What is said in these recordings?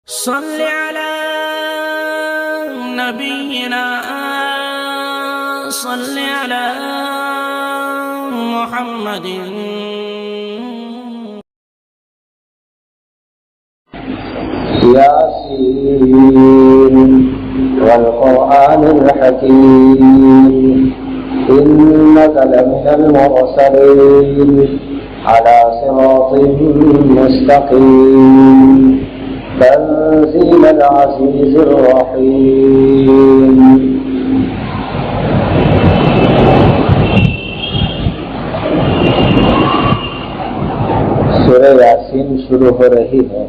صل على نبينا صل على محمد ياسين والقرآن الحكيم إنك لمن المرسلين على صراط مستقيم تنزيل العزيز الرحيم. سورہ یاسین شروع ہو رہی ہے.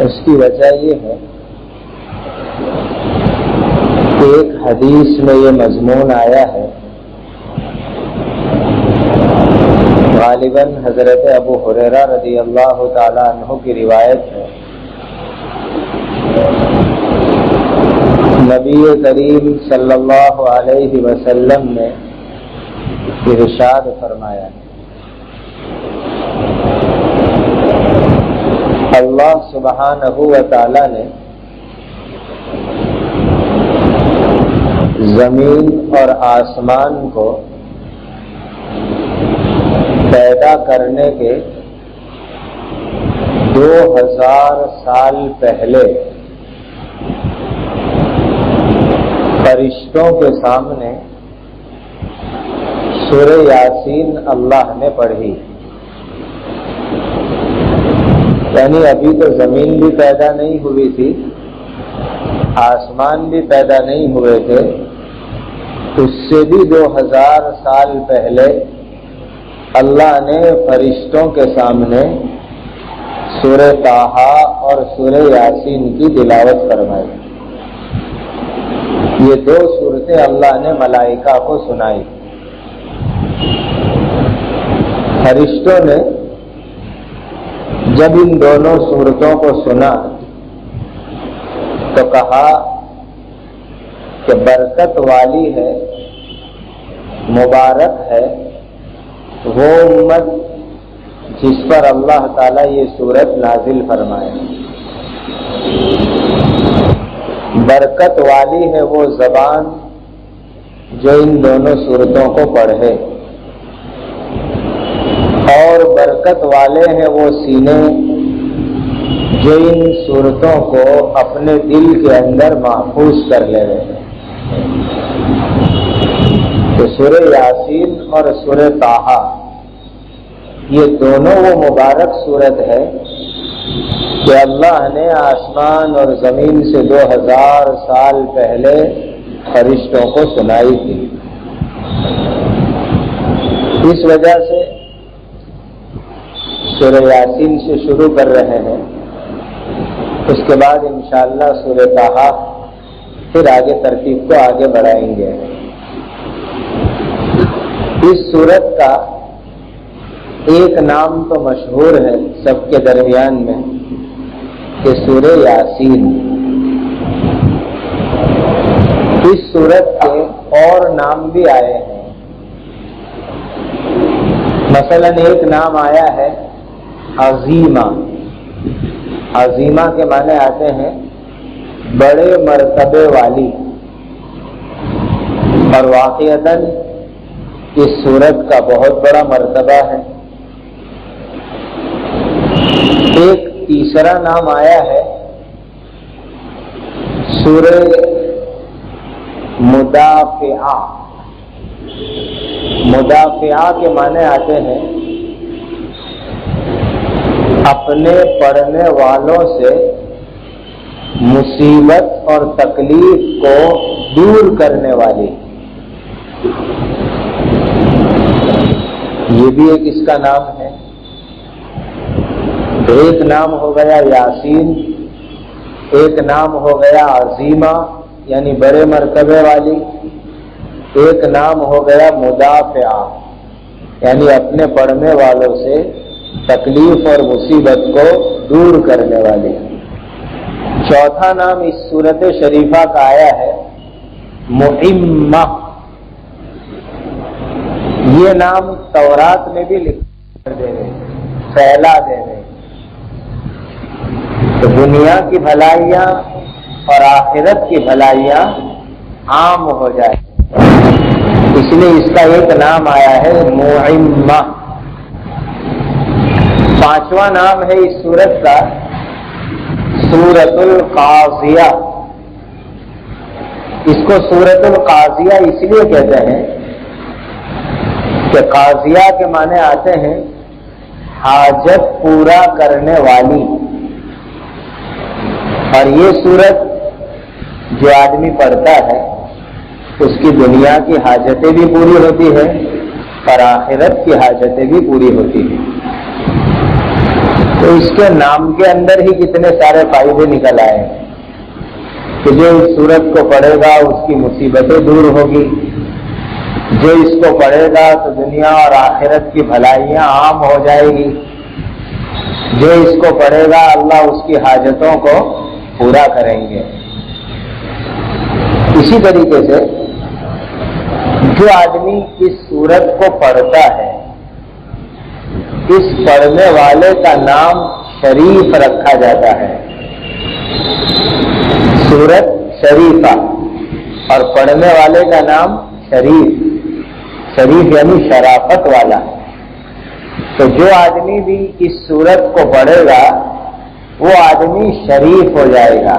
اس کی وجہ یہ ہے کہ ایک حدیث میں یہ مضمون آیا ہے، غالباً حضرت ابو ہریرہ رضی اللہ تعالی عنہ کی روایت ہے. نبی کریم صلی اللہ علیہ وسلم نے ارشاد فرمایا، اللہ سبحانہ و تعالی نے زمین اور آسمان کو پیدا کرنے کے 2000 سال پہلے فرشتوں کے سامنے سورہ یاسین اللہ نے پڑھی. یعنی ابھی تو زمین بھی پیدا نہیں ہوئی تھی، آسمان بھی پیدا نہیں ہوئے تھے، اس سے بھی 2000 سال پہلے اللہ نے فرشتوں کے سامنے سورہ طٰہٰ اور سورہ یاسین کی تلاوت فرمائی. یہ دو سورتیں اللہ نے ملائکہ کو سنائی. فرشتوں نے جب ان دونوں سورتوں کو سنا تو کہا کہ برکت والی ہے، مبارک ہے وہ امت جس پر اللہ تعالیٰ یہ سورت نازل فرمائے. برکت والی ہے وہ زبان جو ان دونوں سورتوں کو پڑھے، اور برکت والے ہیں وہ سینے جو ان صورتوں کو اپنے دل کے اندر محفوظ کر لے رہے ہیں. تو سورہ یاسین اور سورہ طٰہٰ یہ دونوں وہ مبارک صورت ہے کہ اللہ نے آسمان اور زمین سے 2000 سال پہلے فرشتوں کو سنائی تھی. اس وجہ سے سورہ یاسین سے شروع کر رہے ہیں، اس کے بعد انشاءاللہ سورہ طٰہٰ، پھر آگے ترتیب کو آگے بڑھائیں گے. اس سورت کا ایک نام تو مشہور ہے سب کے درمیان میں کہ سورہ یاسین. اس سورت کے اور نام بھی آئے ہیں. مثلا ایک نام آیا ہے عظیمہ. عظیمہ کے معنی آتے ہیں بڑے مرتبے والی، اور واقعتاً اس سورت کا بہت بڑا مرتبہ ہے. ایک تیسرا نام آیا ہے سورہ مدافعہ. مدافعہ کے معنی آتے ہیں اپنے پڑھنے والوں سے مصیبت اور تکلیف کو دور کرنے والی. یہ بھی ایک اس کا نام ہے. ایک نام ہو گیا یاسین، ایک نام ہو گیا عظیمہ یعنی بڑے مرتبے والی، ایک نام ہو گیا مدافعہ یعنی اپنے پڑھنے والوں سے تکلیف اور مصیبت کو دور کرنے والی. چوتھا نام اس سورت شریفہ کا آیا ہے مُعِمَّہ. یہ نام تورات میں بھی لکھ کر دے رہے ہیں. پھیلا دینے، تو دنیا کی بھلائیاں اور آخرت کی بھلائیاں عام ہو جائے، اس لیے اس کا ایک نام آیا ہے معمہ۔ پانچواں نام ہے اس سورت کا سورۃ القاضیہ۔ اس کو سورۃ القاضیہ اس لیے کہتے ہیں کہ قاضیہ کے معنی آتے ہیں حاجت پورا کرنے والی، اور یہ سورت جو آدمی پڑھتا ہے اس کی دنیا کی حاجتیں بھی پوری ہوتی ہیں اور آخرت کی حاجتیں بھی پوری ہوتی ہیں۔ تو اس کے نام کے اندر ہی کتنے سارے فائدے نکل آئے کہ جو اس سورت کو پڑھے گا اس کی مصیبتیں دور ہوگی، جو اس کو پڑھے گا تو دنیا اور آخرت کی بھلائیاں عام ہو جائے گی، جو اس کو پڑھے گا اللہ اس کی حاجتوں کو پورا کریں گے۔ اسی طریقے سے جو آدمی اس سورت کو پڑھتا ہے اس پڑھنے والے کا نام شریف رکھا جاتا ہے، سورت شریفہ، اور پڑھنے والے کا نام شریف، شریف یعنی شرافت والا۔ تو جو آدمی بھی اس سورت کو پڑھے گا وہ آدمی شریف ہو جائے گا،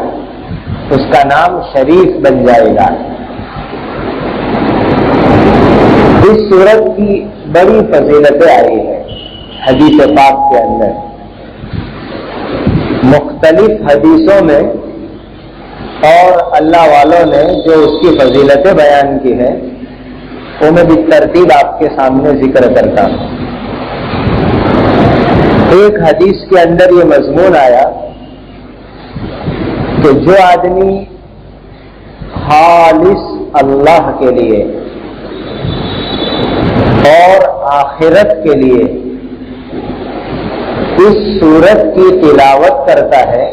اس کا نام شریف بن جائے گا۔ اس سورت کی بڑی فضیلتیں آئی ہیں حدیث پاک کے اندر، مختلف حدیثوں میں، اور اللہ والوں نے جو اس کی فضیلتیں بیان کی ہیں وہ میں بالترتیب آپ کے سامنے ذکر کرتا ہوں۔ ایک حدیث کے اندر یہ مضمون آیا کہ جو آدمی خالص اللہ کے لیے اور آخرت کے لیے اس سورت کی تلاوت کرتا ہے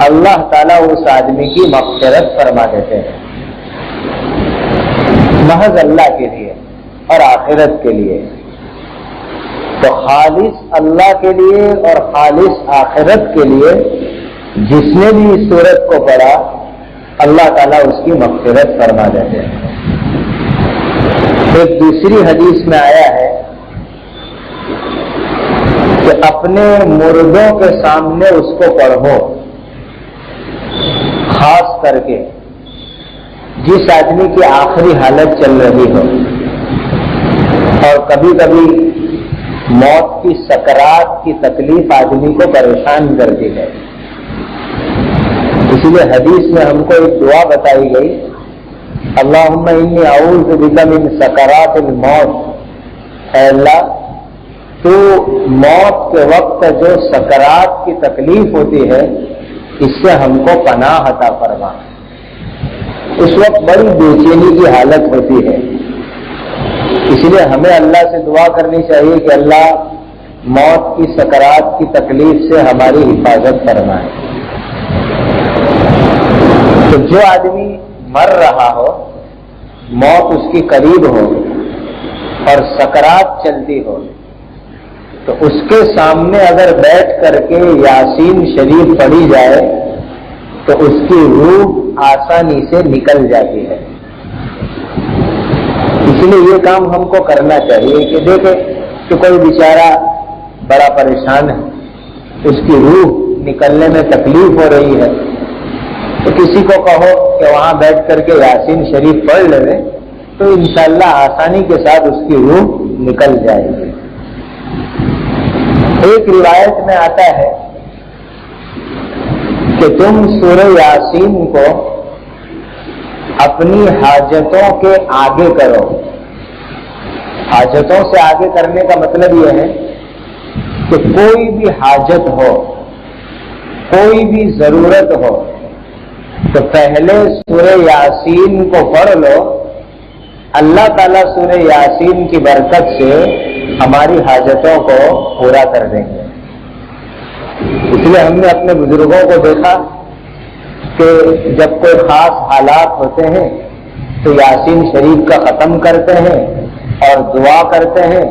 اللہ تعالیٰ اس آدمی کی مغفرت فرما دیتے ہیں، محض اللہ کے لیے اور آخرت کے لیے۔ تو خالص اللہ کے لیے اور خالص آخرت کے لیے جس نے بھی اس سورت کو پڑھا اللہ تعالیٰ اس کی مغفرت فرما دیتے ہیں۔ ایک دوسری حدیث میں آیا ہے کہ اپنے مردوں کے سامنے اس کو پڑھو، خاص کر کے جس آدمی کی آخری حالت چل رہی ہو اور کبھی کبھی موت کی سکرات کی تکلیف آدمی کو پریشان کرتی ہے۔ اسی لیے حدیث میں ہم کو ایک دعا بتائی گئی، اللہم انی اعوذ بک من سکرات الموت، اے اللہ تو موت کے وقت جو سکرات کی تکلیف ہوتی ہے اس سے ہم کو پناہ عطا فرما۔ اس وقت بڑی بے چینی کی حالت ہوتی ہے، اس لیے ہمیں اللہ سے دعا کرنی چاہیے کہ اللہ موت کی سکرات کی تکلیف سے ہماری حفاظت فرمائے۔ تو جو آدمی مر رہا ہو، موت اس کی قریب ہو اور سکرات چلتی ہو، تو اس کے سامنے اگر بیٹھ کر کے یاسین شریف پڑھی جائے تو اس کی روح آسانی سے نکل جاتی ہے۔ اس لیے یہ کام ہم کو کرنا چاہیے کہ دیکھیں کہ کوئی بیچارہ بڑا پریشان ہے، اس کی روح نکلنے میں تکلیف ہو رہی ہے، تو کسی کو کہو کہ وہاں بیٹھ کر کے یاسین شریف پڑھ لے تو انشاءاللہ آسانی کے ساتھ اس کی روح نکل جائے گی۔ ایک روایت میں آتا ہے کہ تم سورہ یاسین کو اپنی حاجتوں کے آگے کرو۔ حاجتوں سے آگے کرنے کا مطلب یہ ہے کہ کوئی بھی حاجت ہو، کوئی بھی ضرورت ہو تو پہلے سورہ یاسین کو پڑھ لو، اللہ تعالیٰ سورہ یاسین کی برکت سے ہماری حاجتوں کو پورا کر دیں گے۔ اس لیے ہم نے اپنے بزرگوں کو دیکھا کہ جب کوئی خاص حالات ہوتے ہیں تو یاسین شریف کا ختم کرتے ہیں اور دعا کرتے ہیں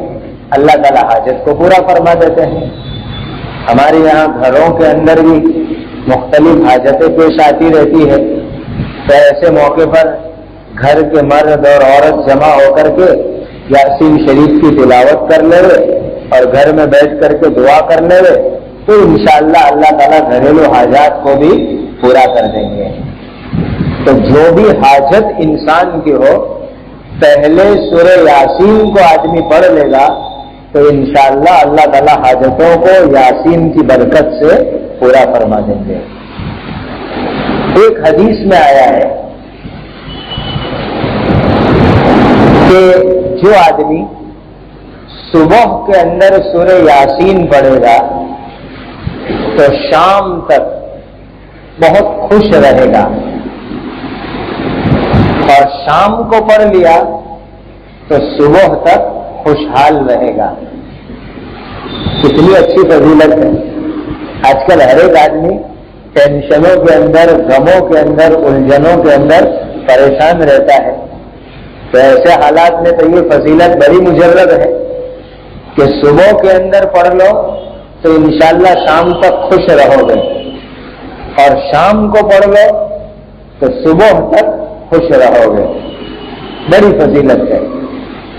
اللہ تعالیٰ حاجت کو پورا فرما دیتے ہیں۔ ہمارے یہاں گھروں کے اندر بھی مختلف حاجتیں پیش آتی رہتی ہے، تو ایسے موقع پر گھر کے مرد اور عورت جمع ہو کر کے یاسین شریف کی تلاوت کر لے اور گھر میں بیٹھ کر کے دعا کر لے تو انشاءاللہ اللہ تعالیٰ گھریلو حاجات کو بھی پورا کر دیں گے۔ تو جو بھی حاجت انسان کی ہو، پہلے سورہ یاسین کو آدمی پڑھ لے گا تو انشاءاللہ اللہ تعالیٰ حاجتوں کو یاسین کی برکت سے پورا فرما دیں گے۔ ایک حدیث میں آیا ہے کہ جو آدمی صبح کے اندر سورہ یاسین پڑھے گا تو شام تک بہت خوش رہے گا، اور شام کو پڑھ لیا تو صبح تک خوشحال رہے گا۔ کتنی اچھی فضیلت ہے۔ آج کل ہر ایک آدمی ٹینشنوں کے اندر، غموں کے اندر، الجھنوں کے اندر پریشان رہتا ہے، تو ایسے حالات میں تو یہ فضیلت بڑی مجرد ہے کہ صبح کے اندر پڑھ لو تو انشاءاللہ شام تک خوش رہو گے، اور شام کو پڑھ لو تو صبح تک خوش رہو گے۔ بڑی فضیلت ہے،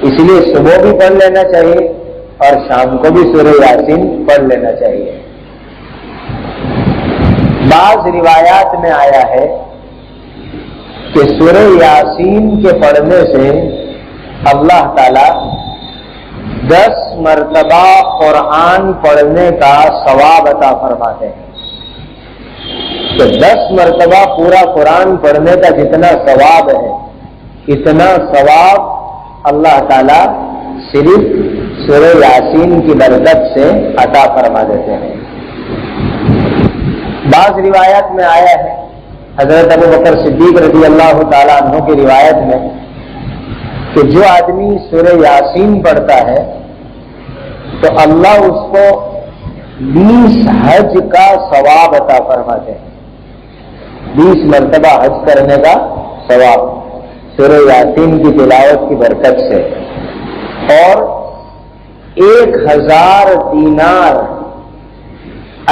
اس لیے صبح بھی پڑھ لینا چاہیے اور شام کو بھی سورہ یاسین پڑھ لینا چاہیے۔ بعض روایات میں آیا ہے کہ سورہ یاسین کے پڑھنے سے اللہ تعالی 10 مرتبہ قرآن پڑھنے کا ثواب عطا فرماتے ہیں۔ تو 10 مرتبہ پورا قرآن پڑھنے کا جتنا ثواب ہے، اتنا ثواب اللہ تعالی صرف سورہ یاسین کی برکت سے عطا فرما دیتے ہیں۔ بعض روایات میں آیا ہے، حضرت ابوبکر صدیق رضی اللہ تعالیٰ عنہ کی روایت میں، کہ جو آدمی سورہ یاسین پڑھتا ہے تو اللہ اس کو 20 حج کا ثواب عطا فرماتے ہیں۔ 20 مرتبہ حج کرنے کا ثواب سورہ یاسین کی تلاوت کی برکت سے، اور 1000 دینار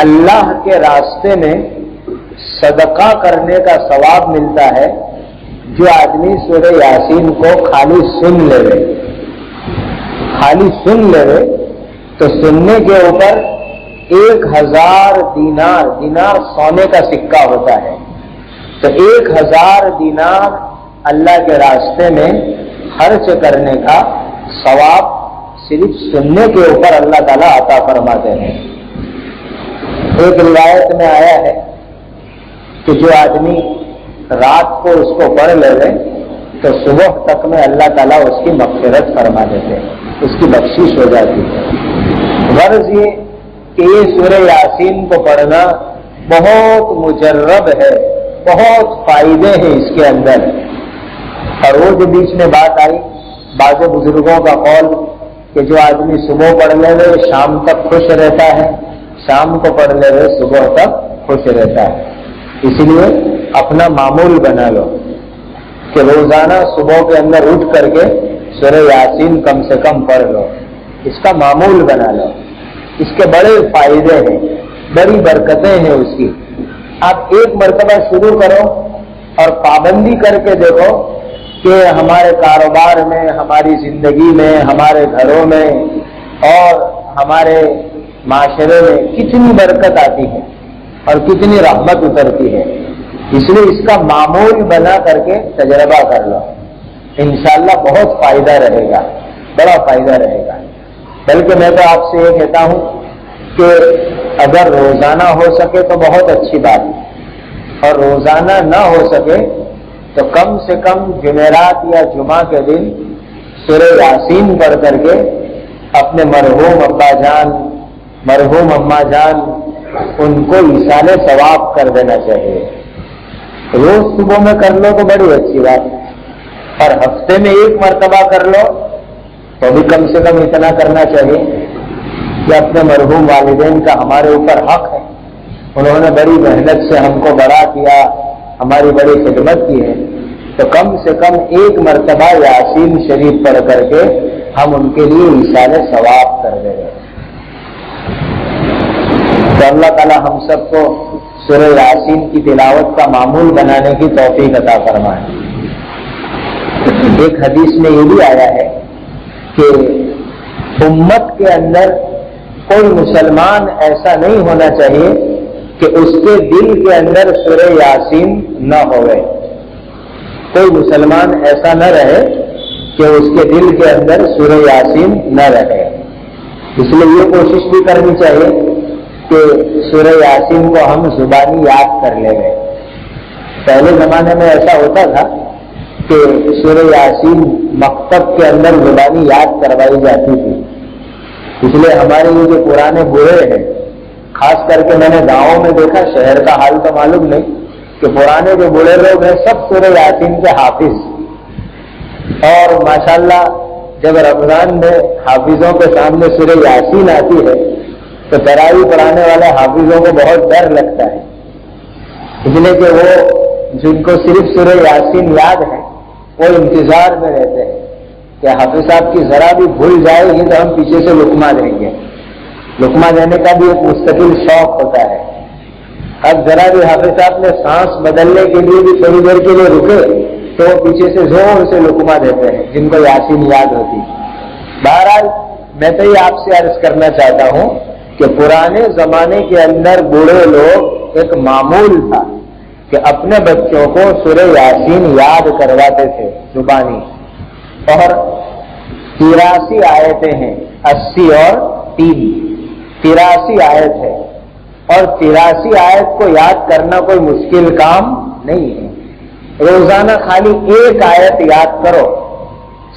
اللہ کے راستے میں صدقہ کرنے کا ثواب ملتا ہے جو آدمی سورہ یاسین کو خالی سن لے، خالی سن لے تو سننے کے اوپر 1000 دینار، دینار سونے کا سکہ ہوتا ہے، تو 1000 دینار اللہ کے راستے میں خرچ کرنے کا ثواب صرف سننے کے اوپر اللہ تعالیٰ عطا فرماتے ہیں۔ ایک روایت میں آیا ہے کہ جو آدمی رات کو اس کو پڑھ لے تو صبح تک میں اللہ تعالیٰ اس کی مغفرت فرما دیتے ہیں، اس کی بخشش ہو جاتی ہے۔ غرض یہ کہ یہ سورہ یاسین کو پڑھنا بہت مجرب ہے، بہت فائدے ہیں اس کے اندر۔ اور وہ جو بیچ میں بات آئی بعض بزرگوں کا قول کہ جو آدمی صبح پڑھ لے شام تک خوش رہتا ہے، شام کو پڑھ لے صبح تک خوش رہتا ہے، اس لیے اپنا معمول بنا لو کہ روزانہ صبح کے اندر اٹھ کر کے سورہ یاسین کم سے کم پڑھ لو، اس کا معمول بنا لو۔ اس کے بڑے فائدے ہیں، بڑی برکتیں ہیں اس کی۔ آپ ایک مرتبہ شروع کرو اور پابندی کر کے دیکھو کہ ہمارے کاروبار میں، ہماری زندگی میں، ہمارے گھروں میں اور ہمارے معاشرے میں کتنی برکت آتی ہے اور کتنی رحمت اترتی ہے۔ اس لیے اس کا معمول بنا کر کے تجربہ کر لو، انشاءاللہ بہت فائدہ رہے گا، بڑا فائدہ رہے گا۔ بلکہ میں تو آپ سے یہ کہتا ہوں کہ اگر روزانہ ہو سکے تو بہت اچھی بات، اور روزانہ نہ ہو سکے تو کم سے کم جمعرات یا جمعہ کے دن سورہ یاسین پڑھ کر کے اپنے مرحوم ابا جان، مرحوم اماں جان، ان کو ایصال ثواب کر دینا چاہیے۔ روز صبح میں کر لو تو بڑی اچھی بات، اور ہفتے میں ایک مرتبہ کر لو تو بھی کم سے کم اتنا کرنا چاہیے کہ اپنے مرحوم والدین کا ہمارے اوپر حق ہے، انہوں نے بڑی محنت سے ہم کو بڑا کیا، ہماری بڑی خدمت کی ہے، تو کم سے کم ایک مرتبہ یاسین شریف پڑھ کر کے ہم ان کے لیے ایصال ثواب کر دیں گے۔ تو اللہ تعالیٰ ہم سب کو سورہ یاسین کی تلاوت کا معمول بنانے کی توفیق عطا فرمائے۔ ایک حدیث میں یہ بھی آیا ہے کہ امت کے اندر کوئی مسلمان ایسا نہیں ہونا چاہیے کہ اس کے دل کے اندر سورہ یاسین نہ ہوئے۔ کوئی مسلمان ایسا نہ رہے کہ اس کے دل کے اندر سورہ یاسین نہ رہے۔ اس لیے یہ کوشش بھی کرنی چاہیے کہ سورہ یاسین کو ہم زبانی یاد کر لیں گے۔ پہلے زمانے میں ایسا ہوتا تھا کہ سورہ یاسین مکتب کے اندر زبانی یاد کروائی جاتی تھی۔ اس لیے ہمارے یہ جو پرانے بوڑھے ہیں، خاص کر کے میں نے گاؤں میں دیکھا، شہر کا حال تو معلوم نہیں، کہ پرانے جو بوڑھے لوگ ہیں سب سورہ یاسین کے حافظ، اور ماشاءاللہ جب رمضان میں حافظوں کے سامنے سورہ یاسین آتی ہے تو تراویح پڑھانے والے حافظوں کو بہت ڈر لگتا ہے، اس لیے کہ وہ جن کو صرف سورہ یاسین یاد ہے وہ انتظار میں رہتے ہیں کہ حافظ صاحب کی ذرا بھی بھول جائے گی تو ہم پیچھے سے لقمہ دیں گے۔ لقمہ دینے کا بھی ایک مستقل شوق ہوتا ہے۔ اب ذرا بھی حافظ صاحب نے سانس بدلنے کے لیے بھی تھوڑی دیر کے لیے رکے تو وہ پیچھے سے زور سے لقمہ دیتے ہیں جن کو یاسین یاد ہوتی۔ بہرحال میں تو یہ آپ سے عرض کرنا چاہتا ہوں کہ پرانے زمانے کے اندر بوڑھے لوگ ایک معمول تھا کہ اپنے بچوں کو سورہ یاسین یاد کرواتے تھے زبانی، اور 83 آیتیں ہیں، 80 اور 3 83 آیت ہے، اور 83 آیت کو یاد کرنا کوئی مشکل کام نہیں ہے۔ روزانہ خالی ایک آیت یاد کرو،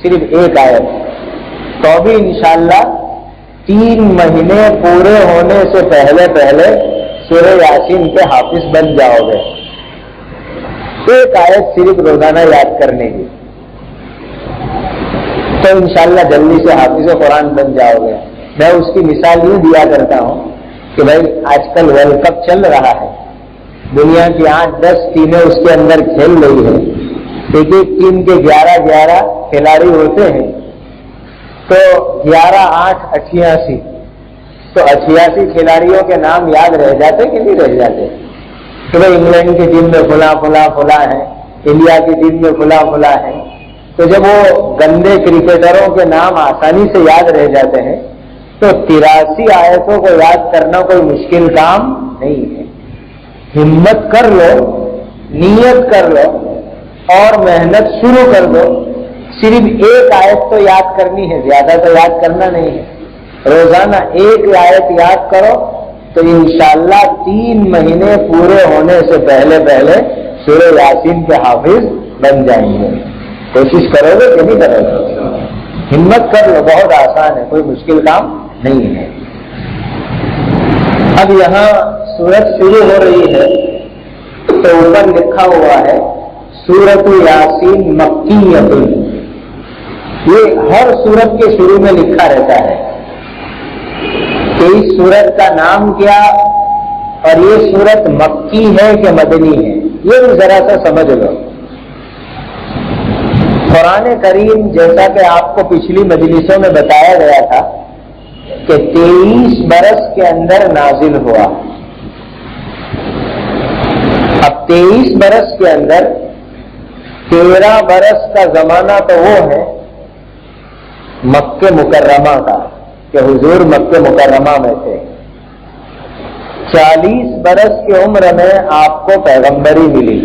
صرف ایک آیت، تو بھی انشاءاللہ 3 مہینے پورے ہونے سے پہلے سورہ یاسین کے حافظ بن جاؤ گے۔ ایک آیت صرف روزانہ یاد کرنے کی، تو انشاءاللہ جلدی سے حافظ قرآن بن جاؤ گے۔ میں اس کی مثال یوں دیا کرتا ہوں کہ بھائی آج کل ورلڈ کپ چل رہا ہے، دنیا کی 8-10 ٹیمیں اس کے اندر کھیل رہی ہیں، ایک ایک ٹیم کے 11 کھلاڑی ہوتے ہیں، تو 11 8 88، تو 88 کھلاڑیوں کے نام یاد رہ جاتے کہ نہیں رہ جاتے؟ کہ بھائی انگلینڈ کی ٹیم میں فلاں ہے، انڈیا کی ٹیم میں فلاں ہے۔ تو جب وہ گندے کرکٹروں کے نام آسانی سے یاد رہ جاتے ہیں تو 83 آیتوں کو یاد کرنا کوئی مشکل کام نہیں ہے۔ ہمت کر لو، نیت کر لو اور محنت شروع کر دو۔ صرف ایک آیت تو یاد کرنی ہے، زیادہ تو یاد کرنا نہیں ہے۔ روزانہ ایک آیت یاد کرو تو انشاءاللہ 3 مہینے پورے ہونے سے پہلے سورہ یاسین کے حافظ بن جائیں گے۔ کوشش کرو گے کہ نہیں کرو گے؟ ہمت کر لو، بہت آسان ہے، کوئی مشکل کام نہیں ہے۔ اب یہاں سورت شروع ہو رہی ہے تو اوپر لکھا ہوا ہے سورت یاسین مکیۃ۔ یہ ہر سورت کے شروع میں لکھا رہتا ہے کہ اس سورت کا نام کیا اور یہ سورت مکی ہے کہ مدنی ہے، یہ بھی ذرا سا سمجھ لو۔ قرآن کریم جیسا کہ آپ کو پچھلی مجلسوں میں بتایا گیا تھا کہ 23 برس کے اندر نازل ہوا۔ اب 23 برس کے اندر 13 برس کا زمانہ تو وہ ہے مکہ مکرمہ کا کہ حضور مکہ مکرمہ میں تھے۔ 40 برس کی عمر میں آپ کو پیغمبری ملی،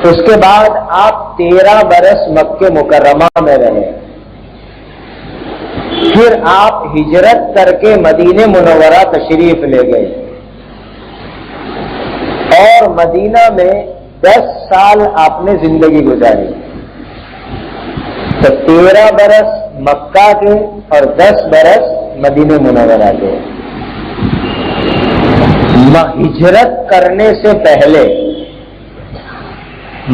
اس کے بعد آپ 13 برس مکہ مکرمہ میں رہے، پھر آپ ہجرت کر کے مدینہ منورہ تشریف لے گئے اور مدینہ میں 10 سال آپ نے زندگی گزاری۔ تو 13 برس مکہ کے اور 10 برس مدینہ منورہ کے۔ ہجرت کرنے سے پہلے،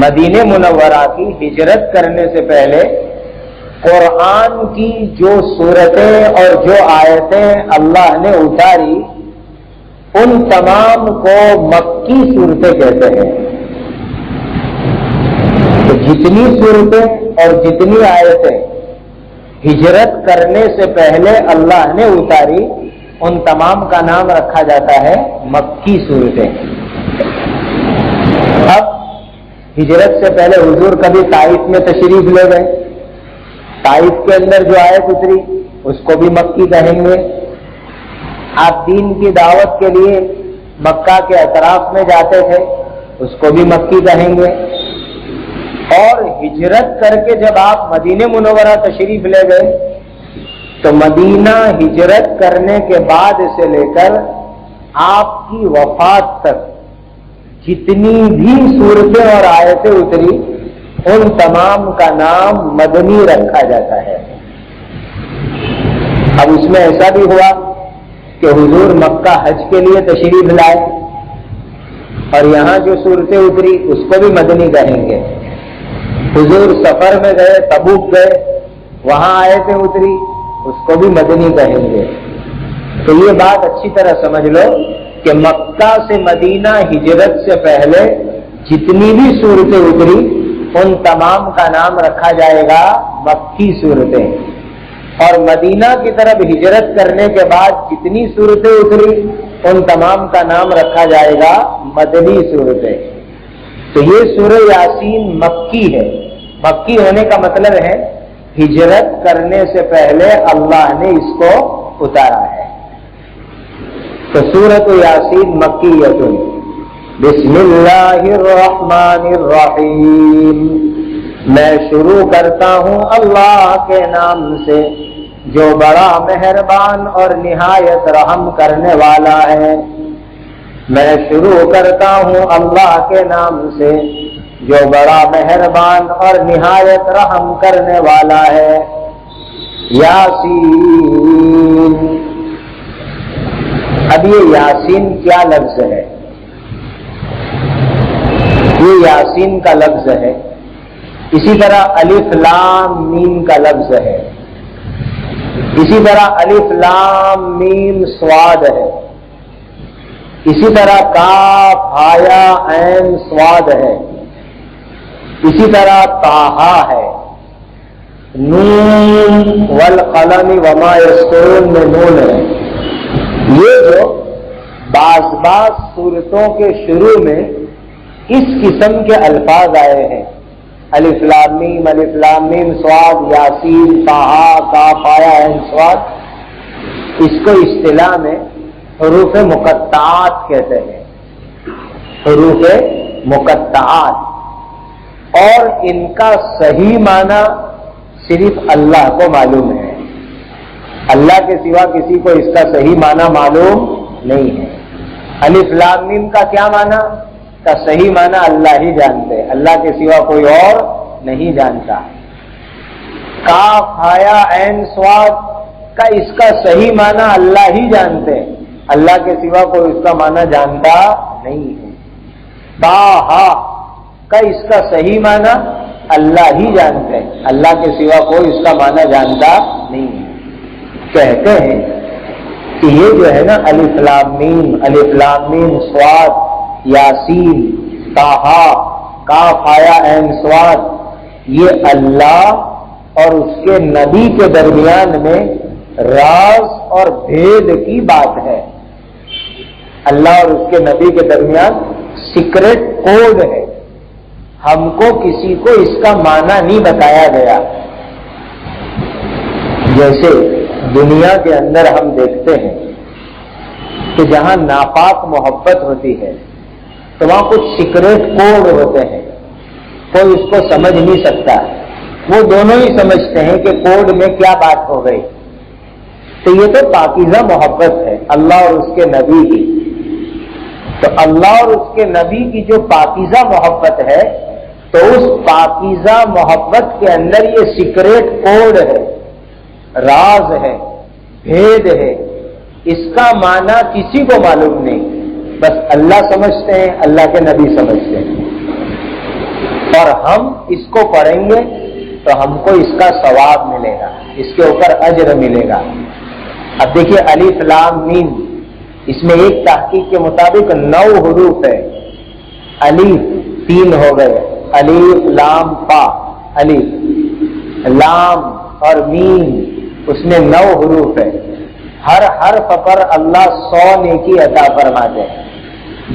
مدینہ منورہ کی ہجرت کرنے سے پہلے قرآن کی جو سورتیں اور جو آیتیں اللہ نے اتاری ان تمام کو مکی سورتیں کہتے ہیں۔ تو جتنی سورتیں اور جتنی آیتیں ہجرت کرنے سے پہلے اللہ نے اتاری ان تمام کا نام رکھا جاتا ہے مکی صورتیں۔ اب ہجرت سے پہلے حضور کبھی طائف میں تشریف لے گئے، طائف کے اندر جو آیت اتری اس کو بھی مکی کہیں گے۔ آپ دین کی دعوت کے لیے مکہ کے اطراف میں جاتے تھے، اس کو بھی مکی کہیں گے۔ اور ہجرت کر کے جب آپ مدینہ منورہ تشریف لے گئے تو مدینہ ہجرت کرنے کے بعد سے لے کر آپ کی وفات تک جتنی بھی صورتیں اور آیتیں اتری ان تمام کا نام مدنی رکھا جاتا ہے۔ اب اس میں ایسا بھی ہوا کہ حضور مکہ حج کے لیے تشریف لائے اور یہاں جو صورتیں اتری اس کو بھی مدنی کہیں گے۔ حضور سفر میں گئے، تبوک گئے، وہاں آیتیں اتری اس کو بھی مدنی کہیں گے۔ تو یہ بات اچھی طرح سمجھ لو کہ مکہ سے مدینہ ہجرت سے پہلے جتنی بھی صورتیں اتری ان تمام کا نام رکھا جائے گا مکی صورتیں، اور مدینہ کی طرف ہجرت کرنے کے بعد جتنی صورتیں اتری ان تمام کا نام رکھا جائے گا مدنی صورتیں۔ تو یہ سورہ یاسین مکی ہے۔ مکی ہونے کا مطلب ہے ہجرت کرنے سے پہلے اللہ نے اس کو اتارا ہے۔ تو سورۃ یاسین مکیۃ۔ بسم اللہ الرحمن الرحیم، میں شروع کرتا ہوں اللہ کے نام سے جو بڑا مہربان اور نہایت رحم کرنے والا ہے۔ میں شروع کرتا ہوں اللہ کے نام سے جو بڑا مہربان اور نہایت رحم کرنے والا ہے۔ یاسین۔ اب یہ یاسین کیا لفظ ہے؟ یہ یاسین کا لفظ ہے، اسی طرح الف لام میم کا لفظ ہے، اسی طرح الف لام میم صاد ہے، اسی طرح کاف ہایا عین صاد ہے، اسی طرح طٰہٰ ہے، نون والقلم وما یسطرون میں نون ہے۔ یہ جو بعض صورتوں کے شروع میں اس قسم کے الفاظ آئے ہیں، الف لام میم صاد، یاسین، طٰہٰ، کاف ہایا عین صاد، اس کو اصطلاح میں حروف مقطعات کہتے ہیں، حروف مقطعات۔ اور ان کا صحیح معنی صرف اللہ کو معلوم ہے، اللہ کے سوا کسی کو اس کا صحیح معنی معلوم نہیں ہے۔ الف لام میم کا کیا معنی؟ کا صحیح معنی اللہ ہی جانتے، اللہ کے سوا کوئی اور نہیں جانتا۔ کاف ہایا عین صاد کا اس کا صحیح معنی اللہ ہی جانتے، اللہ کے سوا کوئی اس کا معنی جانتا نہیں ہے۔ طٰہٰ کا اس کا صحیح معنی اللہ ہی جانتے ہیں، اللہ کے سوا کوئی اس کا معنی جانتا نہیں ہے۔ کہتے ہیں کہ یہ جو ہے نا الف لام میم صاد، یاسین، طٰہٰ، کاف ہایا عین صاد، یہ اللہ اور اس کے نبی کے درمیان میں راز اور بھید کی بات ہے۔ اللہ اور اس کے نبی کے درمیان سیکرٹ کوڈ ہے، ہم کو کسی کو اس کا معنی نہیں بتایا گیا۔ جیسے دنیا کے اندر ہم دیکھتے ہیں کہ جہاں ناپاک محبت ہوتی ہے تو وہاں کچھ سیکرٹ کوڈ ہوتے ہیں، کوئی اس کو سمجھ نہیں سکتا، وہ دونوں ہی سمجھتے ہیں کہ کوڈ میں کیا بات ہو گئی۔ تو یہ تو پاکیزہ محبت ہے اللہ اور اس کے نبی کی۔ تو اللہ اور اس کے نبی کی جو پاکیزہ محبت ہے تو اس پاکیزہ محبت کے اندر یہ سیکرٹ کوڈ ہے، راز ہے، بھید ہے، اس کا معنی کسی کو معلوم نہیں، بس اللہ سمجھتے ہیں، اللہ کے نبی سمجھتے ہیں۔ اور ہم اس کو پڑھیں گے تو ہم کو اس کا ثواب ملے گا، اس کے اوپر اجر ملے گا۔ اب دیکھیے الف لام میم، اس میں ایک تحقیق کے مطابق 9 حروف ہے، الف 3 ہو گئے، الف لام فا، الف لام اور میم، اس میں 9 حروف ہے، ہر حرف پر اللہ 100 نیکی عطا فرماتے ہیں۔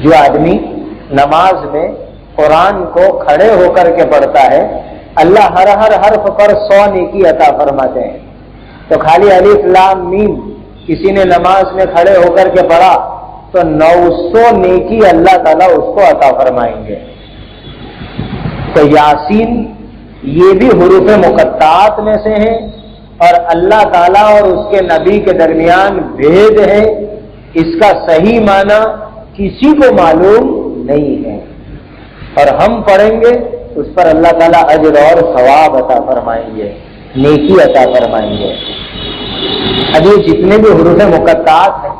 جو آدمی نماز میں قرآن کو کھڑے ہو کر کے پڑھتا ہے، اللہ ہر حرف پر 100 نیکی عطا فرماتے ہیں۔ تو خالی الف لام میم کسی نے نماز میں کھڑے ہو کر کے پڑھا تو 900 نیکی اللہ تعالیٰ اس کو عطا فرمائیں گے۔ تو یاسین یہ بھی حروف مقطعات میں سے ہیں، اور اللہ تعالیٰ اور اس کے نبی کے درمیان بھید ہے، اس کا صحیح معنی کسی کو معلوم نہیں ہے، اور ہم پڑھیں گے اس پر اللہ تعالیٰ اجر اور ثواب عطا فرمائیں گے، نیکی عطا فرمائیں گے۔ اب یہ جتنے بھی حروف مقطعات ہیں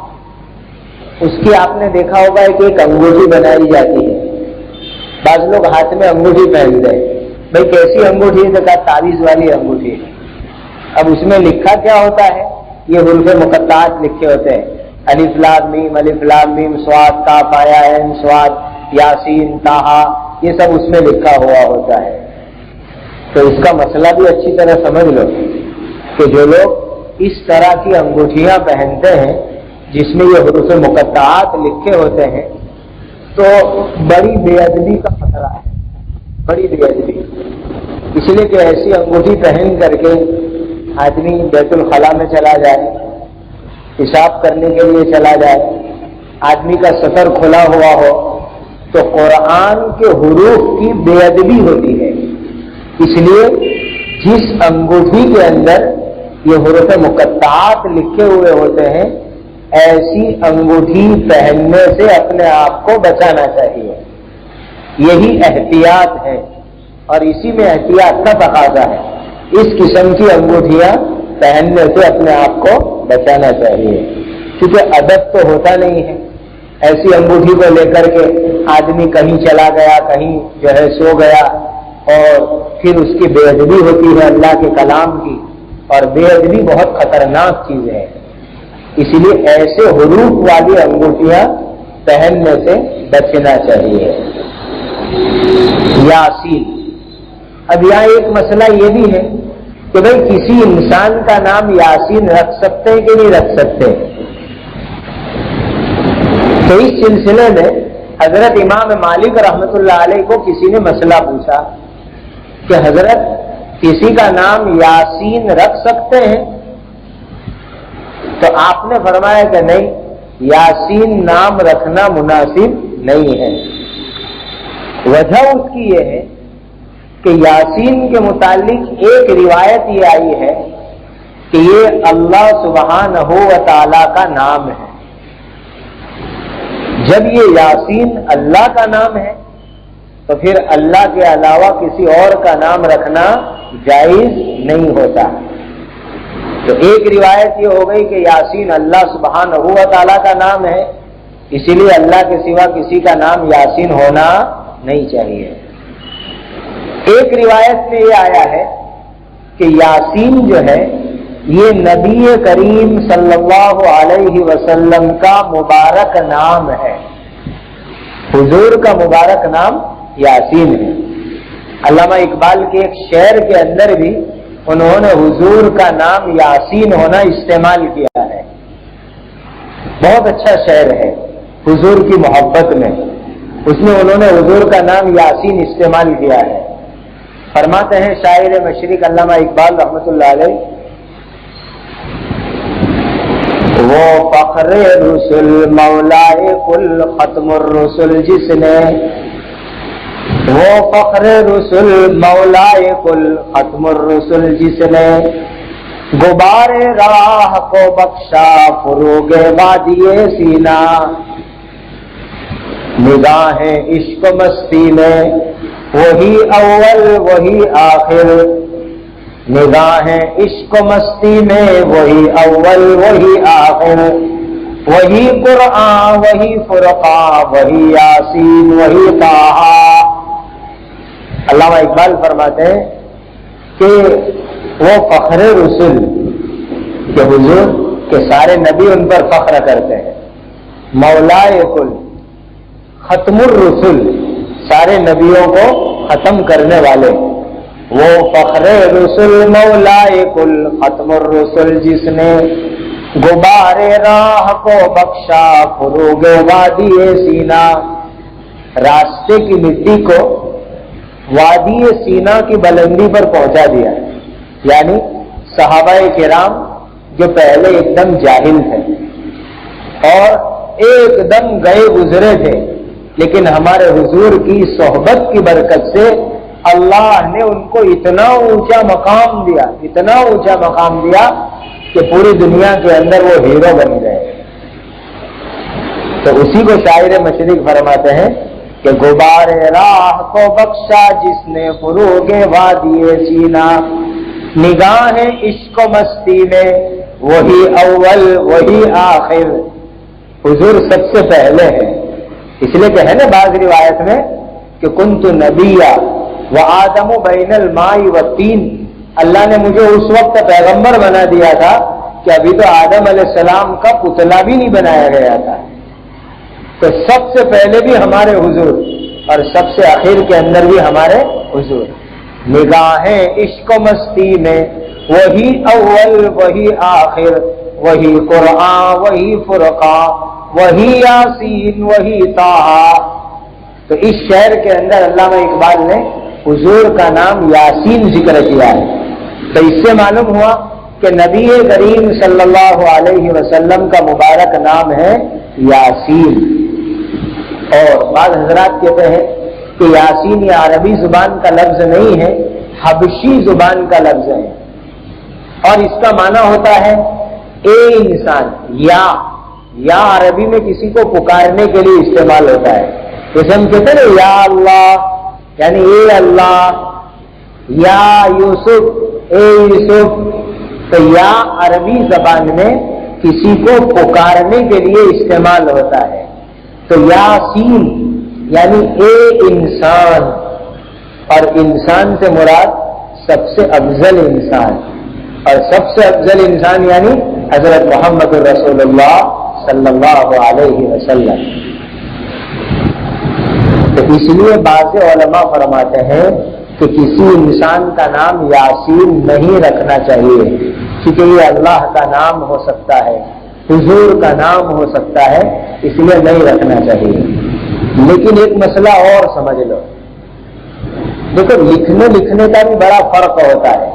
اس کی آپ نے دیکھا ہوگا کہ ایک انگوٹھی بنائی جاتی ہے، بعض لوگ ہاتھ میں انگوٹھی پہنتے ہیں، بھائی کیسی انگوٹھی ہے؟ تو کہا تعویذ والی انگوٹھی ہے۔ اب اس میں لکھا کیا ہوتا ہے؟ یہ حروف مقطعات لکھے ہوتے ہیں، الف لام میم صاد کاف یا عین صاد یاسین طٰہٰ، یہ سب اس میں لکھا ہوا ہوتا ہے۔ تو اس کا مسئلہ بھی اچھی طرح سمجھ لو کہ جو لوگ اس طرح کی انگوٹھیاں پہنتے ہیں جس میں یہ حروف مقطعات لکھے ہوتے ہیں تو بڑی بے ادبی کا خطرہ ہے، بڑی بے ادبی، اس لیے کہ ایسی انگوٹھی پہن کر کے آدمی بیت الخلا میں چلا جائے، پیشاب کرنے کے لیے چلا جائے، آدمی کا سطر کھلا ہوا ہو تو قرآن کے حروف کی بے ادبی ہوتی ہے۔ اس لیے جس انگوٹھی کے اندر یہ حروف مقطعات لکھے ہوئے ہوتے ہیں ایسی انگوٹھی پہننے سے اپنے آپ کو بچانا چاہیے، یہی احتیاط ہے، اور اسی میں احتیاط کا تقاضا ہے۔ اس قسم کی انگوٹھیاں پہننے سے اپنے آپ کو بچانا چاہیے، کیونکہ ادب تو ہوتا نہیں ہے۔ ایسی انگوٹھی کو لے کر کے آدمی کہیں چلا گیا، کہیں جو ہے سو گیا، اور پھر اس کی بے ادبی ہوتی ہے اللہ کے کلام کی، اور بے ادبی بہت خطرناک چیز ہے۔ اس لیے ایسے حروف والی انگوٹھیاں پہننے سے بچنا چاہیے۔ یاسین، اب یہاں ایک مسئلہ یہ بھی ہے کہ بھئی کسی انسان کا نام یاسین رکھ سکتے ہیں کہ نہیں رکھ سکتے؟ تو اس سلسلے میں حضرت امام مالک رحمۃ اللہ علیہ کو کسی نے مسئلہ پوچھا کہ حضرت کسی کا نام یاسین رکھ سکتے ہیں؟ تو آپ نے فرمایا کہ نہیں، یاسین نام رکھنا مناسب نہیں ہے۔ وجہ اس کی یہ ہے کہ یاسین کے متعلق ایک روایت یہ آئی ہے کہ یہ اللہ سبحانہ و تعالی کا نام ہے۔ جب یہ یاسین اللہ کا نام ہے تو پھر اللہ کے علاوہ کسی اور کا نام رکھنا جائز نہیں ہوتا۔ تو ایک روایت یہ ہو گئی کہ یاسین اللہ سبحانہ و تعالی کا نام ہے، اسی لیے اللہ کے سوا کسی کا نام یاسین ہونا نہیں چاہیے۔ ایک روایت میں یہ آیا ہے کہ یاسین جو ہے یہ نبی کریم صلی اللہ علیہ وسلم کا مبارک نام ہے، حضور کا مبارک نام یاسین ہے۔ علامہ اقبال کے ایک شعر کے اندر بھی انہوں نے حضور کا نام یاسین ہونا استعمال کیا ہے، بہت اچھا شعر ہے حضور کی محبت میں، اس میں انہوں نے حضور کا نام یاسین استعمال کیا ہے۔ فرماتے ہیں شاعر مشرق علامہ اقبال رحمۃ اللہ علیہ، وہ فخر رسول مولائے کل ختم الرسل جس نے، وہ فخر رسول مولائے کل ختم الرسل جس نے، غبار راہ کو بخشا فروغ وادی سینا، نگاہیں عشق مستی میں وہی اول وہی آخر، نگاہیں عشق مستی میں وہی اول وہی آخر، وہی قرآن وہی فرقان وہی یاسین وہی طٰہٰ۔ علامہ اقبال فرماتے ہیں کہ وہ فخر رسول کہ حضور کے سارے نبی ان پر فخر کرتے ہیں، مولائے کل ختم الرسل سارے نبیوں کو ختم کرنے والے، وہ فخر رسول مولائے کل ختم الرسل جس نے غبار راہ کو بخشا فروغ وادی سینا، راستے کی مٹی کو وادی سینا کی بلندی پر پہنچا دیا، یعنی صحابہ کرام جو پہلے ایک دم جاہل تھے اور ایک دم گئے گزرے تھے، لیکن ہمارے حضور کی صحبت کی برکت سے اللہ نے ان کو اتنا اونچا مقام دیا، اتنا اونچا مقام دیا کہ پوری دنیا کے اندر وہ ہیرو بن گئے۔ تو اسی کو شاعر مشرق فرماتے ہیں کہ غبار راہ کو بخشا جس نے فروغ وادی سینا، نگاہ عشق و مستی میں وہی اول وہی آخر، حضور سب سے پہلے ہے، اس لیے کہ ہے نا بعض روایت میں کہ کنت نبیہ وآدم بین الماء والطین، اللہ نے مجھے اس وقت پیغمبر بنا دیا تھا کہ ابھی تو آدم علیہ السلام کا پتلا بھی نہیں بنایا گیا تھا، تو سب سے پہلے بھی ہمارے حضور اور سب سے آخر کے اندر بھی ہمارے حضور، نگاہیں عشق و مستی میں وہی اول وہی آخر، وہی قرآن وہی فرقان وہی یاسین وہی طٰہٰ۔ تو اس شعر کے اندر علامہ اقبال نے حضور کا نام یاسین ذکر کیا ہے، تو اس سے معلوم ہوا کہ نبی کریم صلی اللہ علیہ وسلم کا مبارک نام ہے یاسین۔ اور بعض حضرات کہتے ہیں کہ یاسین یہ عربی زبان کا لفظ نہیں ہے، حبشی زبان کا لفظ ہے، اور اس کا معنی ہوتا ہے اے انسان، یا عربی میں کسی کو پکارنے کے لیے استعمال ہوتا ہے، جیسے ہم کہتے ہیں یا اللہ یعنی اے اللہ، یا یوسف اے یوسف، تو یا عربی زبان میں کسی کو پکارنے کے لیے استعمال ہوتا ہے۔ تو یاسین یعنی اے انسان، اور انسان سے مراد سب سے افضل انسان، اور سب سے افضل انسان یعنی حضرت محمد رسول اللہ صلی اللہ علیہ وسلم۔ تو اس لیے بعض علماء فرماتے ہیں کہ کسی انسان کا نام یاسین نہیں رکھنا چاہیے، کیونکہ یہ اللہ کا نام ہو سکتا ہے، حضور کا نام ہو سکتا ہے، اس لیے نہیں رکھنا چاہیے۔ لیکن ایک مسئلہ اور سمجھ لو، دیکھو لکھنے کا بھی بڑا فرق ہوتا ہے۔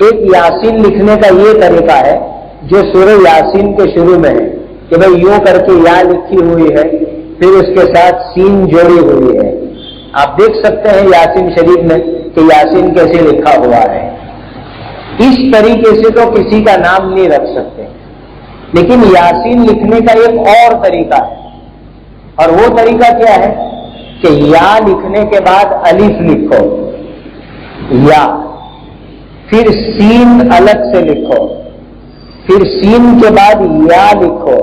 ایک یاسین لکھنے کا یہ طریقہ ہے جو سورہ یاسین کے شروع میں ہے کہ بھئی یوں کر کے یا لکھی ہوئی ہے، پھر اس کے ساتھ سین جوڑی ہوئی ہے۔ آپ دیکھ سکتے ہیں یاسین شریف میں کہ یاسین کیسے لکھا ہوا ہے۔ اس طریقے سے تو کسی کا نام نہیں رکھ سکتے، لیکن یاسین لکھنے کا ایک اور طریقہ ہے، اور وہ طریقہ کیا ہے کہ یا لکھنے کے بعد الف لکھو، یا پھر سین الگ سے لکھو، پھر سین کے بعد یا لکھو،